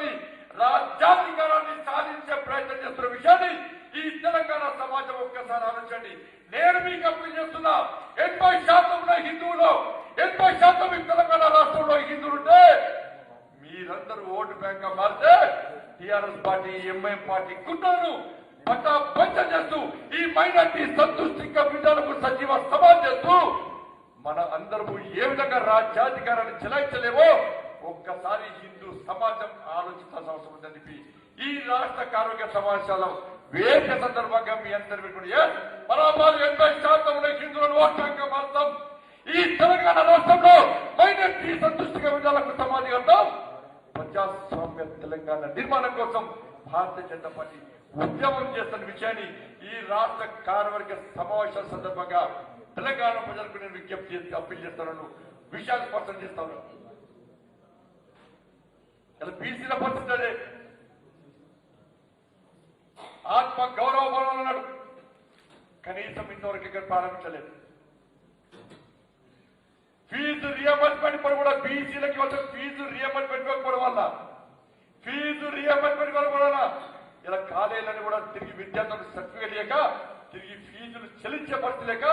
రాజ్యాధికారాన్ని సాధించే ప్రయత్నం చేస్తున్న విషయాన్ని ఈ తెలంగాణ సమాజం ఒక్కసారి ఆలోచించండి. నేను మీకు అప్పీల్ చేస్తున్నా, 80% ఉన్న హిందువులు 80% ఈ తెలంగాణ రాష్ట్రంలో హిందువులుంటే మీరందరూ ఓటు బ్యాంక్ గా మారితే టీఆర్ఎస్ పార్టీ ఎంఐఎం పార్టీ కుట్రను పట్టా పంచం చేస్తూ ఈ మైనార్టీ సంతుష్టి కమిటీలకు సజీవ సమాజ్ చేస్తూ మన అందరము ఏ విధంగా రాజ్యాధికారాన్ని చెలాయించలేమో ఒక్కసారి హిందూ సమాజం ఆలోచించాల్సిన అవసరం ఉందని చెప్పి ఈ రాష్ట్ర కార్మిక సమావేశాల వేదిక సందర్భంగా మీ అందరి పరామాలు 80% హిందువులను ఓట్లంగా మారుతాం. ఈ తెలంగాణ రాష్ట్రంలో మైనార్టీ సంతుష్టి కమిటీలకు సమాధి కడతాం. ప్రజాస్వామ్య తెలంగాణ నిర్మాణం కోసం భారతీయ జనతా పార్టీ ఉద్యమం చేస్తున్న విషయాన్ని ఈ రాష్ట్ర కార్యవర్గ సమావేశాల సందర్భంగా తెలంగాణ ప్రజలకు నేను విజ్ఞప్తి చేసి అప్పీల్ చేస్తాను, విషయాన్ని స్పష్టం చేస్తాను. ఇలా బీసీల పరిస్థితి అదే. ఆత్మ గౌరవ భవనం అన్నాడు, కనీసం ఇంతవరకు ఇక్కడ ప్రారంభించలేదు. ఫీజు రియంబర్స్మెంట్ ఇప్పుడు కూడా బీసీలకి వచ్చే ఫీజు రియంబర్స్మెంట్ ఇవ్వకపోవడం వల్ల ఇలా కాలేజీలను కూడా తిరిగి విద్యార్థులకు సర్టిఫికేట్ లేక తిరిగి ఫీజులు చెల్లించే పరిస్థితి లేక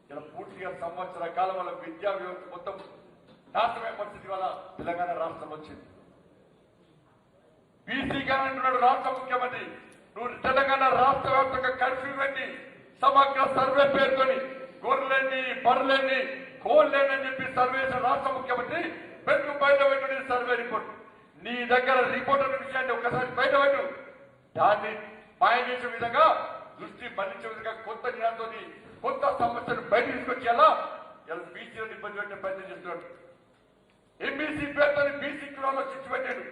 ఇలా పూర్తిగా సంవత్సర కాలం వల్ల విద్యా వ్యవస్థ మొత్తం నాశనమైన పరిస్థితి వల్ల తెలంగాణ రాష్ట్రం వచ్చింది. బీసీ గారు అంటున్నాడు రాష్ట్ర ముఖ్యమంత్రి, నువ్వు తెలంగాణ రాష్ట్ర వ్యాప్తంగా కర్ఫ్యూ పెట్టి సమగ్ర సర్వే పేరుతోని గొర్రెల్ని బర్రెల్ని కోళ్ళని అని చెప్పి సర్వే చేసిన రాష్ట్ర ముఖ్యమంత్రి పెట్టు బయట పెట్టు సర్వే రిపోర్ట్. నీ దగ్గర రిపోర్ట్ అనే విషయాన్ని ఒకసారి బయట పెట్టు. దాన్ని మాయం చేసే విధంగా దృష్టి మళ్లించే విధంగా కొత్త జ్ఞానంతో కొత్త సమస్యను బయట తీసుకొచ్చేలా ఇలా బీసీలను ఇబ్బంది పెట్టే ప్రయత్నం చేస్తున్నాడు. ఎంబీసీ పేరుతో బీసీ కులాల్లో చిచ్చు పెట్టాడు.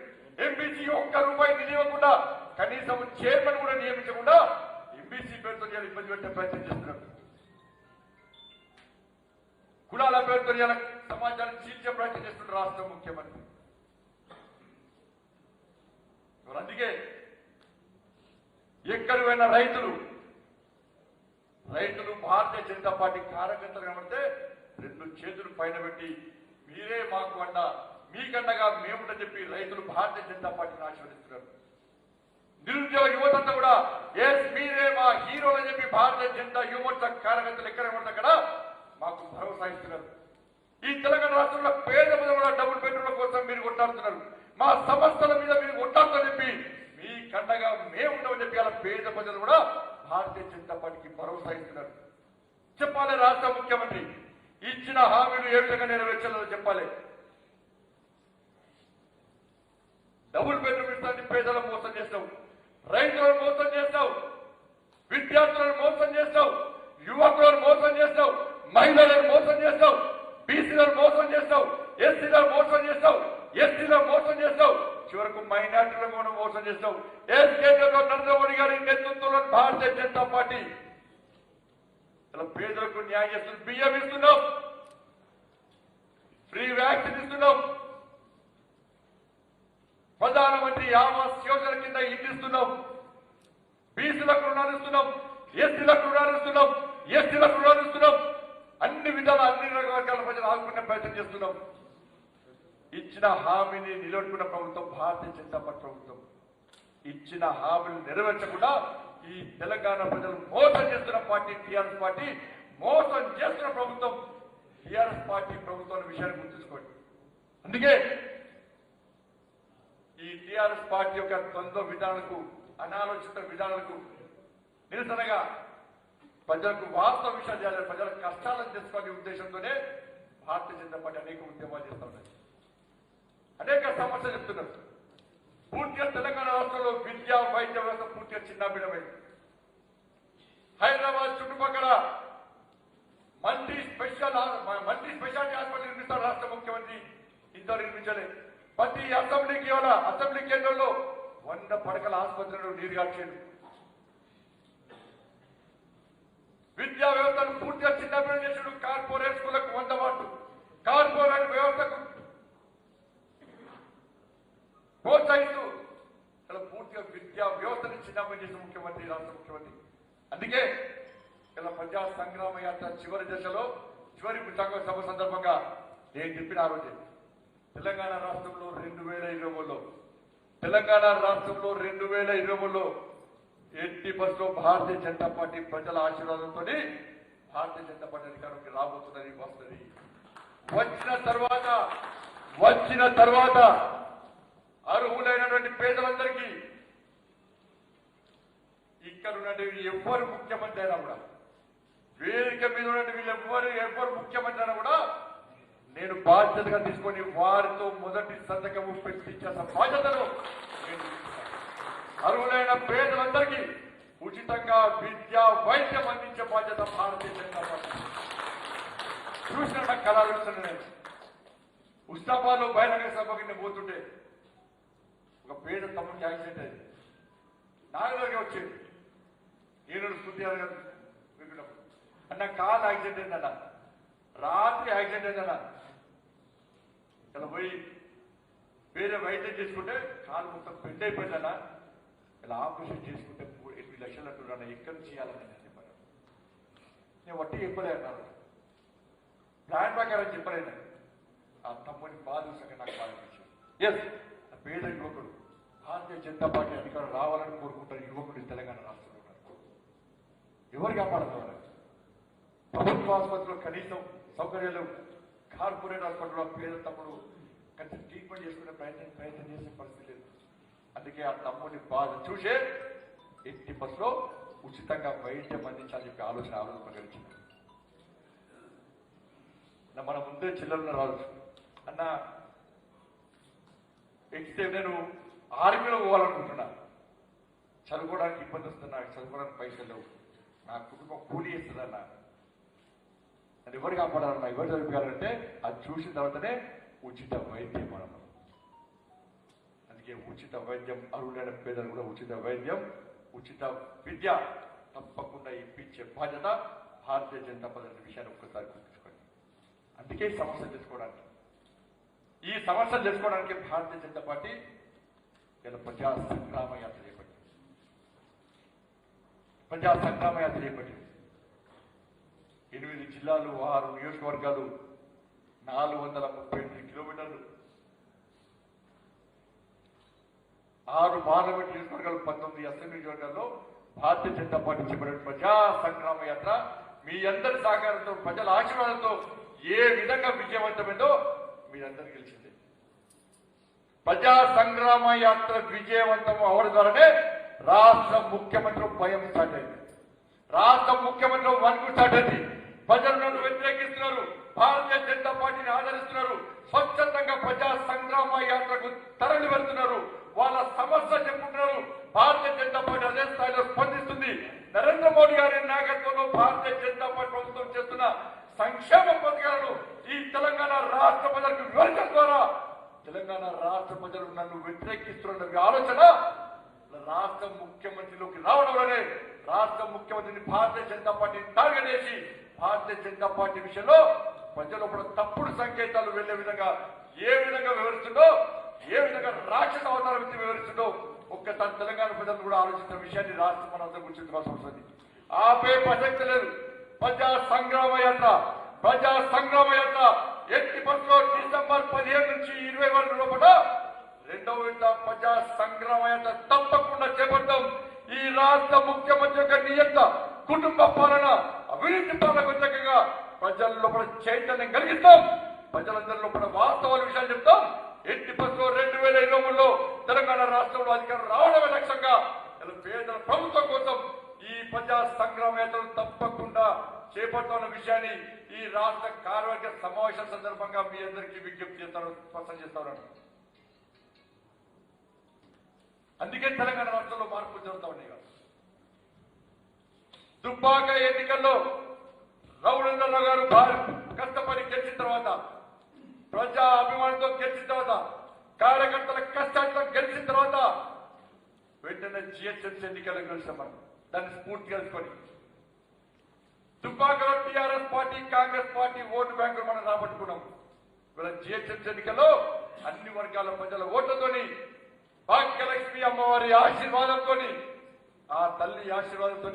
ఎంబీసీ ₹1 నిలవకుండా కనీసం చైర్మన్ కూడా నియమించకుండా ఎంబీసీ పేరుతో ఇబ్బంది పెట్టే ప్రయత్నం చేస్తున్నాడు. కులాల పేరుతో సమాజాన్ని చీల్చే ప్రయత్నం చేస్తున్న రాష్ట్ర ముఖ్యమంత్రి. అందుకే ఎక్కడికి పోయిన రైతులు భారతీయ జనతా పార్టీ కార్యకర్తలు కనబడితే 2 చేతులు పైన పెట్టి మీరే మాకు అండ, మీకండగా మేముంటని చెప్పి రైతులు భారతీయ జనతా పార్టీని ఆశీర్వదిస్తున్నారు. నిరుద్యోగ యువతంతా కూడా మీరే మా హీరోలు అని చెప్పి భారతీయ జనతా యువత కార్యకర్తలు ఎక్కడ పడితే అక్కడ మాకు భరోసా ఇస్తున్నారు. ఈ తెలంగాణ రాష్ట్రంలో పేద ప్రజల డబుల్ బెడ్రూమ్ల కోసం మీరు కొట్టాడుతున్నారు, మా సమస్యల మీద మీరు కొట్టాడుతూ చెప్పి మీ కండగా మేము ఉండమని చెప్పి అలా పేద ప్రజలు కూడా భారతీయ జనతా పార్టీకి భరోసా ఇస్తున్నారు. చెప్పాలి రాష్ట్ర ముఖ్యమంత్రి, ఇచ్చిన హామీలు ఏ విధంగా నెరవేర్చాలో చెప్పాలి. డబుల్ బెడ్రూమ్ ఇస్తాన్ని పేదలను మోసం చేస్తావు, రైతులను మోసం చేస్తావు, విద్యార్థులను మోసం చేస్తావు, యువకులను మోసం చేస్తావు, మహిళలను మోసం చేస్తావు, బీసీలను మోసం చేస్తావు, ఎస్సీలను మోసం చేస్తావు, ఎస్టీలను మోసం చేస్తావు, చివరకు మైనార్టీలను కూడా మోసం చేస్తావు. కేంద్రంలో నరేంద్ర మోడీ గారి నేతృత్వంలో భారతీయ జనతా పార్టీ ఇలా పేదలకు న్యాయం చేస్తుంది. బియ్యం ఇస్తున్నాం, ఫ్రీ వ్యాక్సిన్ ఇస్తున్నాం, ప్రధానమంత్రి ఆవాస్ యోజన కింద ఇల్లు ఇస్తున్నాం, బీసీలకు రుణాలు ఇస్తున్నాం, ఎస్సీలకు రుణాలు ఇస్తున్నాం, ఎస్టీలకు రుణాలు ఇస్తున్నాం. అన్ని విధాలు అన్ని వర్గాల ప్రజలు ఆదుకునే ప్రయత్నం చేస్తున్నాం. ఇచ్చిన హామీని నిలబెట్టుకున్న ప్రభుత్వం భారతీయ జనతా పార్టీ ప్రభుత్వం. ఇచ్చిన హామీలు నెరవేర్చకుండా ఈ తెలంగాణ ప్రజలు మోసం చేస్తున్న పార్టీ టీఆర్ఎస్ పార్టీ, మోసం చేస్తున్న ప్రభుత్వం టీఆర్ఎస్ పార్టీ ప్రభుత్వం విషయాన్ని గుర్తుంచుకోండి. అందుకే ఈ టీఆర్ఎస్ పార్టీ యొక్క ద్వంద్వ విధానాలకు, అనాలోచిత విధానాలకు నిరసనగా ప్రజలకు వాస్తవ విషయాలు చేయాలి, ప్రజల కష్టాలను తెలుసుకునే ఉద్దేశంతోనే భారతీయ జనతా పార్టీ అనేక ఉద్యమాలు చేస్తూ ఉన్నాయి, అనేక సమస్యలు చెప్తున్నారు. పూర్తిగా తెలంగాణ రాష్ట్రంలో విద్యా వైద్య వ్యవస్థ పూర్తిగా చిన్నాభిన్నమైంది. హైదరాబాద్ చుట్టుపక్కల మల్టీ స్పెషాలిటీ హాస్పిటల్ నిర్మిస్తారు రాష్ట్ర ముఖ్యమంత్రి, ఇంతవరకు నిర్మించలేదు. ప్రతి అసెంబ్లీ కేంద్రంలో 100 పడకల ఆసుపత్రులు నీరుగార్చేది. విద్యా వ్యవస్థను పూర్తిగా చిన్నపిల్లలు చేసాడు. కార్పొరేట్ స్కూళ్లకు 100 వార్డు, కార్పొరేట్ వ్యవస్థకు ప్రోత్సహిస్తూ ఇలా పూర్తిగా విద్యా వ్యవస్థను చిన్నపిల్లలు చేసిన ముఖ్యమంత్రి, రాష్ట్ర ముఖ్యమంత్రి. అందుకే ఇలా ప్రజా సంగ్రామ యాత్ర చివరి దశలో, చివరి సభ సందర్భంగా నేను చెప్పిన ఆ రోజే తెలంగాణ రాష్ట్రంలో 2023లో 80% భారతీయ జనతా పార్టీ ప్రజల ఆశీర్వాదంతో భారతీయ జనతా పార్టీ అధికారంలోకి రాబోతుందని వస్తుంది. వచ్చిన తర్వాత అర్హులైనటువంటి పేదలందరికీ ఈ ఇక్కడ ఉన్నట్టు ఎవ్వరు ముఖ్యమంత్రి అయినా కూడా, వేదిక మీద ఉన్నట్టు వీళ్ళు ఎవరు ముఖ్యమంత్రి అయినా కూడా నేను బాధ్యతగా తీసుకొని వారితో మొదటి సంతకము పెట్టించాల్సిన బాధ్యతను నేను అర్హులైన పేదలందరికీ ఉచితంగా విద్య వైద్యం అందించే బాధ్యత భారతీయ జనతా పార్టీ. చూసిన కళావిస్తున్నాను నేను ఉస్తాబాద్లో బహిరంగ సభకి నేను పోతుంటే ఒక పేద తమ్ముడికి యాక్సిడెంట్ అయింది. నా దగ్గరికి వచ్చేది నేను స్థుతి అన్న కాలు యాక్సిడెంట్ అయిందన్న, రాత్రి యాక్సిడెంట్ అయిందన్న. ఇలా పోయి వేరే వైద్యం చేసుకుంటే కాలు మొత్తం బెండ్ అయిపోయిందన్న. ఇలా ఆపరేషన్ చేసుకుంటే 8 లక్షలు అంటున్నా, ఎక్కడి నుంచి చేయాలని నేను చెప్పాను. నేను వట్టి చెప్పలే అన్నారు, ప్లాన్ ప్రకారం చెప్పలేదు. ఆ తమ్ముని బాధ చూసాక నాకు బాధ అనిపించింది. ఎస్, పేద యువకుడు భారతీయ జనతా పార్టీ అధికారం రావాలని కోరుకుంటారు యువకుడు తెలంగాణ రాష్ట్రంలో ఉన్నారు. ఎవరు కాపాడుతున్నారు? ప్రభుత్వ ఆసుపత్రిలో కనీసం సౌకర్యాలు, కార్పొరేట్ హాస్పిటల్లో పేద తమ్ముడు కనీసం ట్రీట్మెంట్ చేసుకునే ప్రయత్నం చేసే పరిస్థితి లేదు. అందుకే ఆ తమ్ముడిని బాధ చూసే ఎట్టి బస్సులో ఉచితంగా వైద్యం అందించాలని చెప్పి ఆలోచన ప్రకటించింది. మన ముందే చిల్లరలో రావచ్చు అన్న, ఎక్స్టేప్ నేను ఆర్మీలో పోవాలనుకుంటున్నా, చదువుకోవడానికి ఇబ్బంది వస్తుంది, నాకు చదువుకోవడానికి పైసలు లేవు, నా కుటుంబం కూలీ ఇస్తుందన్న, అది ఎవరు కాపాడాలన్నా, ఎవరు చదివించాలంటే అది చూసిన తర్వాతనే ఉచిత వైద్యం. మనం అందుకే ఉచిత వైద్యం, అర్హులైన పేదలు కూడా ఉచిత వైద్యం, ఉచిత విద్య తప్పకుండా ఇప్పించే బాధ్యత భారతీయ జనతా పార్టీ విషయాన్ని ఒక్కసారి గుర్తుంచుకోండి. అందుకే సమస్యలు తెలుసుకోవడానికి, ఈ సమస్యలు తెలుసుకోవడానికి భారతీయ జనతా పార్టీ ఇలా ప్రజా సంగ్రామ యాత్ర చేపట్టింది. ప్రజా సంగ్రామ యాత్ర చేపట్టింది. 8 జిల్లాలు, 6 నియోజకవర్గాలు, 438 కిలోమీటర్లు, 6 పార్లమెంట్ నియోజకవర్గాలు, 19 అసెంబ్లీ నియోజకవర్గాల్లో భారతీయ జనతా పార్టీ చేపట్టిన ప్రజా సంగ్రామ యాత్ర మీ అందరి సహకారంతో, ప్రజల ఆశీర్వాదంతో ఏ విధంగా విజయవంతమైందో మీరందరికీ తెలిసిందే. ప్రజా సంగ్రామ యాత్ర విజయవంతం అవడం ద్వారానే రాష్ట్ర ముఖ్యమంత్రి భయం స్టార్ట్ అయింది, రాష్ట్ర ముఖ్యమంత్రి వణుకు స్టార్ట్ అయింది. ప్రజలు నన్ను వ్యతిరేకిస్తున్నారు, భారతీయ జనతా పార్టీని ఆదరిస్తున్నారు, స్వచ్ఛందంగా ప్రజా సంగ్రామ యాత్రకు తరలి వెళ్తున్నారు, వాళ్ళ సమస్య చెప్పుకుంటున్నారు. భారతీయ జనతా పార్టీ అదే స్థాయిలో స్పందిస్తుంది. నరేంద్ర మోడీ గారి నాయకత్వంలో భారతీయ జనతా పార్టీ ప్రభుత్వం చేస్తున్న సంక్షేమ పథకాలను ఈ తెలంగాణ రాష్ట్ర ప్రజలకు వివరించడం ద్వారా తెలంగాణ రాష్ట్ర ప్రజలు నన్ను వ్యతిరేకిస్తున్న ఆలోచన రాష్ట్ర ముఖ్యమంత్రిలోకి రావడం వల్లనే రాష్ట్ర ముఖ్యమంత్రిని భారతీయ జనతా పార్టీని టార్గెట్ చేసి భారతీయ జనతా పార్టీ విషయంలో ప్రజలు కూడా తప్పుడు సంకేతాలు వెళ్లే విధంగా ఏ విధంగా వివరిస్తుందో, ఏ విధంగా రాక్షస అవతారం ఇచ్చి వివరిస్తుందో ఒక్కసారి తెలంగాణ ప్రజలు కూడా ఆలోచించిన విషయాన్ని రాష్ట్రం మనందరూ గుర్తించుకోవాల్సి వస్తుంది. ఆపే ప్రసక్తి లేదు. ప్రజా సంగ్రామ యాత్ర, ప్రజా సంగ్రామ యాత్ర ఎట్టి బస్సులో డిసెంబర్ 15 నుంచి 20 వరకు లోపల 2వ విడత ప్రజా సంగ్రామ యాత్ర తప్పకుండా చేపడతాం. ఈ రాష్ట్ర ముఖ్యమంత్రి యొక్క నియంత కుటుంబ పాలన, అవినీతి పాలనకు వ్యతిరేకంగా ప్రజల లోపల చైతన్యం కలిగిస్తాం. ప్రజలందరి లోపల వాస్తవాల విషయాలు చెప్తాం. ఎట్టి బస్సులో 2023లో తెలంగాణ రాష్ట్రంలో అధికారం రావడమే లక్ష్యంగా పేదల ప్రభుత్వం కోసం ఈ ప్రజా సంగ్రామ యాత్రను తప్పకుండా చేపడుతున్న విషయాన్ని ఈ రాష్ట్ర కార్యవర్గ సమావేశం సందర్భంగా మీ అందరికీ విజ్ఞప్తి చేస్తాను, స్పష్టం చేస్తాను. అందుకే తెలంగాణ రాష్ట్రంలో మార్పులు జరుగుతూ ఉన్నాయి. దుబ్బాక ఎన్నికల్లో రఘునందనరావు గారు కష్టపడి గెలిచిన తర్వాత, ప్రజా అభిమానంతో గెలిచిన తర్వాత, కార్యకర్తల కష్టాలతో గెలిచిన తర్వాత వెంటనే జిహెచ్ఎంసీ ఎన్నికల్లో గెలిచాం. మనం దాన్ని స్ఫూర్తి కలుసుకొని దుబ్బాకలో TRS party, Congress party vote బ్యాంకులు మనం రాబట్టుకున్నాం. ఇవాళ జిహెచ్ఎంసీ ఎన్నికల్లో అన్ని వర్గాల ప్రజల ఓట్లతోని, భాగ్యలక్ష్మి అమ్మవారి ఆశీర్వాదంతో, ఆ తల్లి ఆశీర్వాదంతో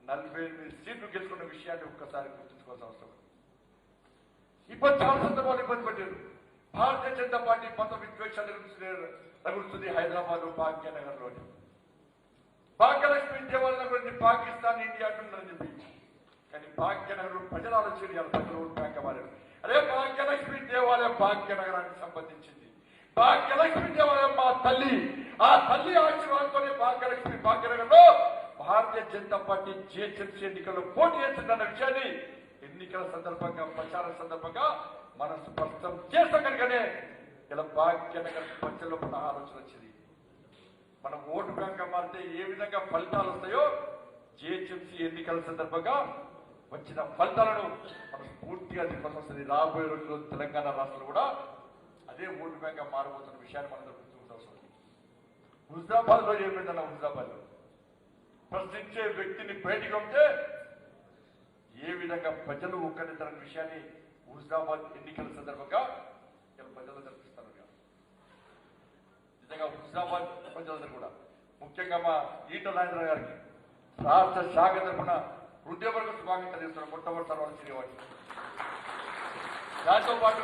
48 సీట్లు గెలుచుకున్న విషయాన్ని ఒక్కసారి గుర్తుంచుకోవాల్సిన అవసరం. ఇప్పుడు చాలా సందర్భాలు ఇబ్బంది పెట్టారు. భారతీయ జనతా పార్టీ మత విద్వేషాల రగులుతుంది. హైదరాబాద్ భాగ్యనగర్ లోని భాగ్యలక్ష్మి దేవాలయం గురించి పాకిస్తాన్, ఇండియా అంటున్నారని చెప్పి, కానీ భాగ్యనగర్ ప్రజల ఆలోచన ప్రజలు బ్యాంక్ మారారు. అదే భాగ్యలక్ష్మి దేవాలయం భాగ్యనగరానికి సంబంధించింది. భాగ్యలక్ష్మి దేవాలయం మా తల్లి, ఆ తల్లి ఆశీర్వాదంతోనే భాగ్యలక్ష్మి భాగ్యనగర్లో భారతీయ జనతా పార్టీ జిహెచ్ఎంసీ ఎన్నికల్లో పోటీ చేస్తుందన్న విషయాన్ని ఎన్నికల సందర్భంగా ప్రచార సందర్భంగా మనం స్పష్టం చేస్తాం కనుకనే ఇలా భాగ్యనగర్ ప్రజల్లో మన ఆలోచన వచ్చింది. మనం ఓటు బ్యాంక్ మారితే ఏ విధంగా ఫలితాలు వస్తాయో జిహెచ్ఎంసీ ఎన్నికల సందర్భంగా వచ్చిన ఫలితాలను మనం పూర్తిగా వస్తుంది. రాబోయే రోజుల్లో తెలంగాణ రాష్ట్రంలో కూడా అదే ఓటు బ్యాంక్ మారబోతున్న విషయాన్ని మనం గుర్తుంచుకోవాల్సి ఉంది. హుజరాబాద్ లో ఏమైందన్న హుజరాబాద్ లో ప్రశ్నించే వ్యక్తిని బయటికి ఉంటే ఏ విధంగా ప్రజలు ఒక్కరిద్దరన్న విషయాన్ని హుజరాబాద్ ఎన్నికల సందర్భంగా ప్రజలు జరిపిస్తారు. నిజంగా హుజరాబాద్ ప్రజలందరూ కూడా ముఖ్యంగా మా ఈటల రాజేంద్ర గారికి రాష్ట్ర శాఖ తరఫున హృదయపూర్వక శుభాకాంక్షలు తెలియజేస్తున్నారు. మొట్టమొదటిసారి వాళ్ళు చేయవచ్చు. దాంతో పాటు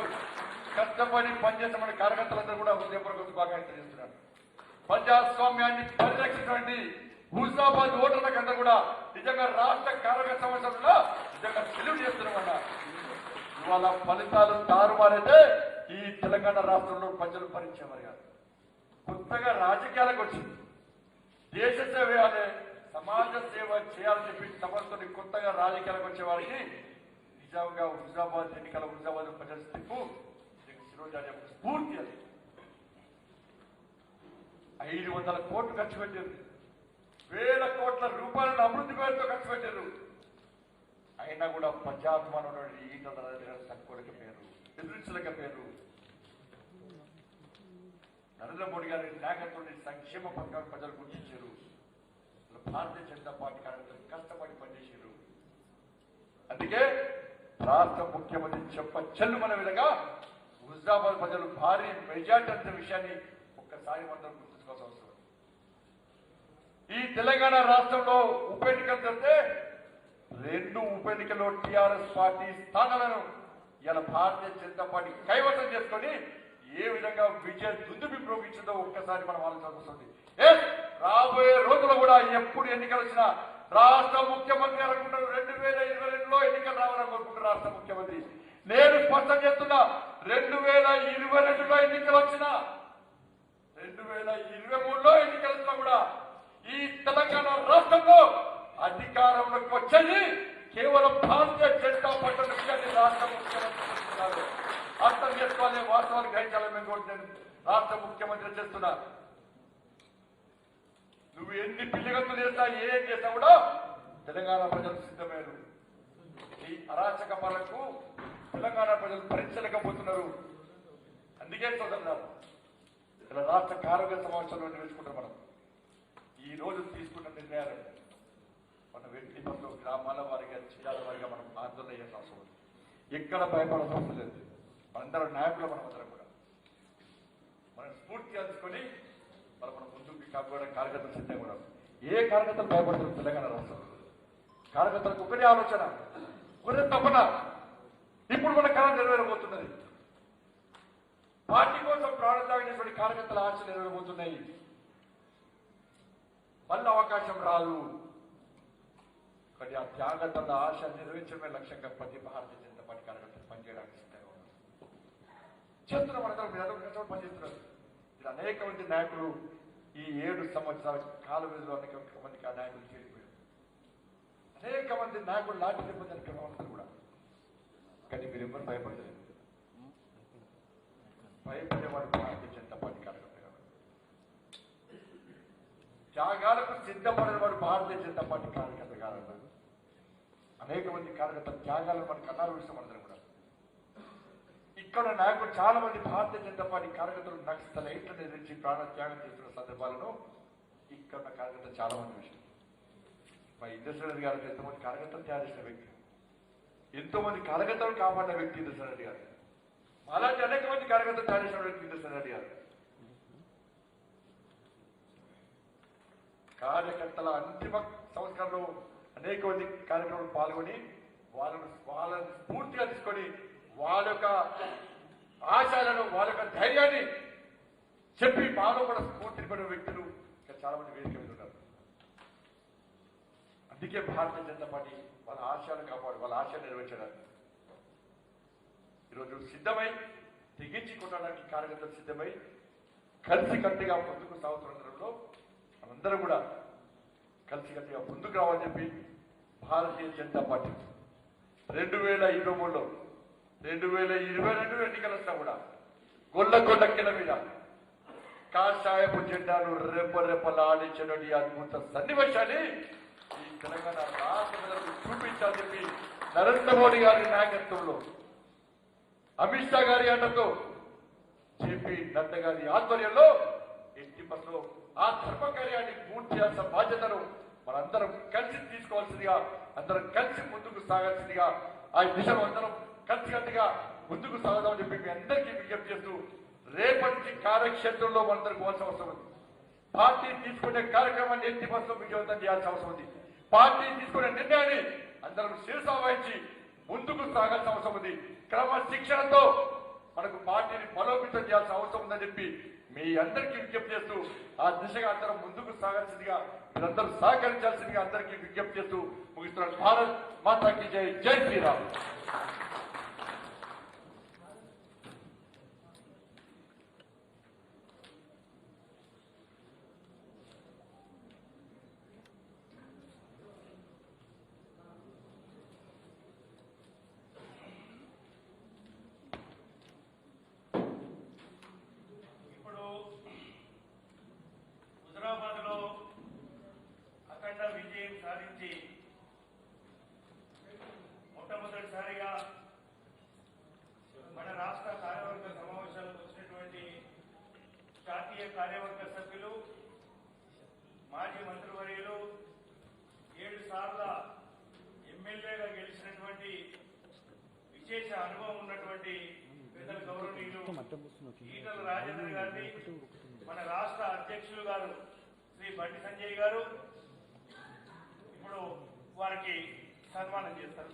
కష్టపడి పనిచేసిన కార్యకర్తలందరూ కూడా హృదయపూర్వక శుభాకాంక్షలు తెలియజేస్తున్నారు. ప్రజాస్వామ్యాన్ని పరిరక్షించండి. హుజరాబాద్ ఓటర్లకంతా కూడా నిజంగా రాష్ట్ర కార్యకర్త సంవత్సరంలో నిజంగా సెల్యూట్ చేస్తున్నామన్నా. ఇవాళ ఫలితాలు తారుమారైతే ఈ తెలంగాణ రాష్ట్రంలో ప్రజలు భరించేవారు కాదు. కొత్తగా రాజకీయాలకు వచ్చింది దేశ సేవ చేయాలి, సమాజ సేవ చేయాలని చెప్పి సమస్యతో కొత్తగా రాజకీయాలకు వచ్చే వారికి నిజంగా హుజరాబాద్ ఎన్నికల హుజరాబాద్ ప్రజల స్టిప్పు స్ఫూర్తి. అది 500 కోట్లు ఖర్చు పెట్టారు, వేల కోట్ల రూపాయలను అభివృద్ధి పేరుతో ఖర్చు పెట్టారు. అయినా కూడా ప్రజాభిమానం ఈటల రాజేంద్ర తక్కువలేకపోయారు, ఎదురించలేకపోయారు. నరేంద్ర మోడీ గారి నాయకత్వంలో సంక్షేమ పథకాలు ప్రజలు గుర్తించారు. భారతీయ జనతా పార్టీ కార్యకర్తలు కష్టపడి పనిచేశారు. అందుకే రాష్ట్ర ముఖ్యమంత్రి చెల్లుమనే విధంగా హుజరాబాద్ ప్రజలు భారీ మెజార్టీ అనే విషయాన్ని ఒక్కసారి మనం గుర్తుంచుకోవాల్సిన అవసరం. ఈ తెలంగాణ రాష్ట్రంలో ఉప ఎన్నికలు జరిగితే 2 ఉప ఎన్నికల్లో టీఆర్ఎస్ పార్టీ స్థానాలను ఇలా భారతీయ జనతా పార్టీ కైవసం చేసుకొని ఏ విధంగా విజయ దుందుబి ప్రోగించిందో ఒక్కసారి మనం ఆలోచించాల్సి. రాబోయే రోజుల్లో కూడా ఎప్పుడు ఎన్నికలు వచ్చినా రాష్ట్ర ముఖ్యమంత్రి అనుకుంటారు 2022లో ఎన్నికలు రావాలని కోరుకుంటారు రాష్ట్ర ముఖ్యమంత్రి. నేను స్పష్టం చేస్తున్నా, 2022లో ఎన్నికలు వచ్చినా 2023లో ఎన్నికలు వచ్చినా కూడా ఈ తెలంగాణ రాష్ట్రంలో అధికారంలోకి వచ్చేది కేవలం భారతీయ జనతా పార్టీ విషయాన్ని రాష్ట్ర ముఖ్యమంత్రి చేస్తున్నారు. అర్థం చేసుకోవాలి, వాస్తవాలు గ్రహించాలని మేము కోరుతున్నాను. రాష్ట్ర ముఖ్యమంత్రి చేస్తున్నా, నువ్వు ఎన్ని పిల్లిగంతులు చేస్తా ఏం చేస్తా కూడా తెలంగాణ ప్రజలు సిద్ధమయ్యారు. ఈ అరాచక పాలనకు తెలంగాణ ప్రజలు భరించలేకపోతున్నారు. అందుకే సోదరులారు ఇలా రాష్ట్ర కార్యవర్గ సమావేశంలో నిర్వహించుకుంటాం. మనం ఈ రోజు తీసుకున్న నిర్ణయాలు మన వ్యక్తిగతంలో గ్రామాల వారిగా జిల్లాల వారిగా మనం ఆందోళన చేయాల్సిన అవసరం ఉంది. ఎక్కడ భయపడాల్సిన అవసరం లేదు. మనందరం నాయకులు, మనమందరం కూడా మనం స్ఫూర్తి అందుకొని మనం ముందుకు కాకుండా కార్యకర్తలు సిద్ధంగా ఉన్నాం. ఏ కార్యకర్తలు భయపడుతున్నారు తెలంగాణ రాష్ట్రంలో? కార్యకర్తలకు ఒకటే ఆలోచన, ఒకటే తపన. ఇప్పుడు మన కళ నెరవేరబోతున్నది. పార్టీ కోసం ప్రాణత్యాగం కార్యకర్తల ఆశ నెరవేరబోతున్నాయి. మళ్ళీ అవకాశం రాదు. కానీ ఆ త్యాగతల ఆశ నెరవేర్చడమే లక్ష్యంగా ప్రతి భారతీయ జనతా పార్టీ కార్యకర్తలు పనిచేయడానికి సిద్ధంగా ఉన్నారు. చేస్తున్నారు. మనందరం పనిచేస్తున్నారు. ఇది అనేక మంది నాయకులు ఈ 7 సంవత్సరాల కాల వ్యవధిలో అనేక మందికి ఆ నాయకులు చేరిపోయారు. అనేక మంది నాయకులు లాంటి నిబంధనలు క్రమవంతులు కూడా. కానీ మీరు ఎవరు భయపడలేదు. భయపడేవాడు భారతీయ జనతా పార్టీ కార్యకర్త కాదు. త్యాగాలకు సిద్ధపడిన వాడు భారతీయ జనతా పార్టీ కార్యకర్త కాదన్నారు. అనేక మంది కార్యకర్తల త్యాగాలను మనకు అన్నారు విషయం అందరం కూడా. ఇక్కడ నాయకులు చాలా మంది భారతీయ జనతా పార్టీ కార్యకర్తలు నక్సలైట్లను ఎదిరించి ప్రాణ త్యాగం చేస్తున్న సందర్భాలను ఇక్కడ ఉన్న కార్యకర్తలు చాలా మంది విషయం. మా ఇంద్రసేనరెడ్డి గారు ఎంతోమంది కార్యకర్తలు తయారు చేసిన వ్యక్తి, ఎంతో మంది కార్యకర్తలు కాపాడిన వ్యక్తి ఇంద్రసేనరెడ్డి గారు. అలాంటి అనేక మంది కార్యకర్తలు తయారు చేసిన వ్యక్తి ఇంద్రసేనరెడ్డి గారు. కార్యకర్తల అంతిమ సంస్కరణలో అనేక మంది కార్యక్రమాలు పాల్గొని వాళ్ళని స్ఫూర్తిగా తీసుకొని వాళ్ళ యొక్క ఆశయాలను, వాళ్ళ యొక్క ధైర్యాన్ని చెప్పి మాలో కూడా స్ఫూర్తిని పడిన వ్యక్తులు ఇంకా చాలా మంది వేదిక మీద ఉన్నారు. అందుకే భారతీయ జనతా పార్టీ వాళ్ళ ఆశయాలను కాపాడు, వాళ్ళ ఆశయాలు నెరవేర్చడానికి ఈరోజు సిద్ధమై తెగించి కొట్టడానికి కార్యకర్తలు సిద్ధమై కలిసి కట్టుగా ముందుకు సాగుతున్న మనందరం కూడా కలిసికట్టుగా ముందుకు రావాలని చెప్పి భారతీయ జనతా పార్టీ 2023లో 2022 ఎన్నికలు వస్తా కూడా గొల్ల కింద మీద కాషాయపు జెండాను రెప్పలాడించినటువంటి అద్భుత సన్నివేశాన్ని ఈ తెలంగాణ రాష్ట్రాలకు చూపించాలని చెప్పి నరేంద్ర మోడీ గారి నాయకత్వంలో అమిత్ షా గారి అండతో జేపీ నడ్డా గారి ఆధ్వర్యంలో ఎట్టి బస్సులో ఆ ధర్మ కార్యాన్ని పూర్తి చేయాల్సిన బాధ్యతను మనందరం కలిసి తీసుకోవాల్సిందిగా అందరం కలిసి ముందుకు సాగాల్సిందిగా ఆ దిశలో అందరం కలిసికట్టుగా ముందుకు సాగుదామని చెప్పి మీ అందరికీ విజ్ఞప్తి చేస్తూ రేపటి నుంచి కార్యక్షేత్రంలో మనందరం పోవాల్సిన అవసరం ఉంది. పార్టీ తీసుకునే కార్యక్రమాన్ని ఎట్టి బస్సులో విజయవంతం చేయాల్సిన అవసరం ఉంది. పార్టీ తీసుకునే నిర్ణయాన్ని అందరం శిరసా వహించి ముందుకు సాగాల్సిన అవసరం ఉంది. క్రమశిక్షణతో మనకు పార్టీని బలోపేతం చేయాల్సిన అవసరం ఉందని చెప్పి మీ అందరికీ విజ్ఞప్తి చేస్తూ ఆ దిశగా అందరం ముందుకు సాగాల్సిందిగా మీరందరూ సహకరించాల్సిందిగా అందరికీ విజ్ఞప్తి చేస్తూ ముగిస్తున్నాను. భారత్ మాతాకి జై, జై శ్రీరామ్. హైదరాబాద్లో అఖండ విజయం సాధించి మొట్టమొదటిసారిగా మన రాష్ట్ర కార్యవర్గ సమావేశాలకు వచ్చినటువంటి జాతీయ కార్యవర్గ సభ్యులు, మాజీ మంత్రివర్యులు, 7 సార్ల ఎమ్మెల్యేగా గెలిచినటువంటి విశేష అనుభవం ఉన్నటువంటి పెద్దల గౌరవనీయులు ఈటల రాజేందర్ గారిని, మన రాష్ట్ర అధ్యక్షులు గారు శ్రీ బండి సంజయ్ గారు ఇప్పుడు వారికి సన్మానం చేస్తారు.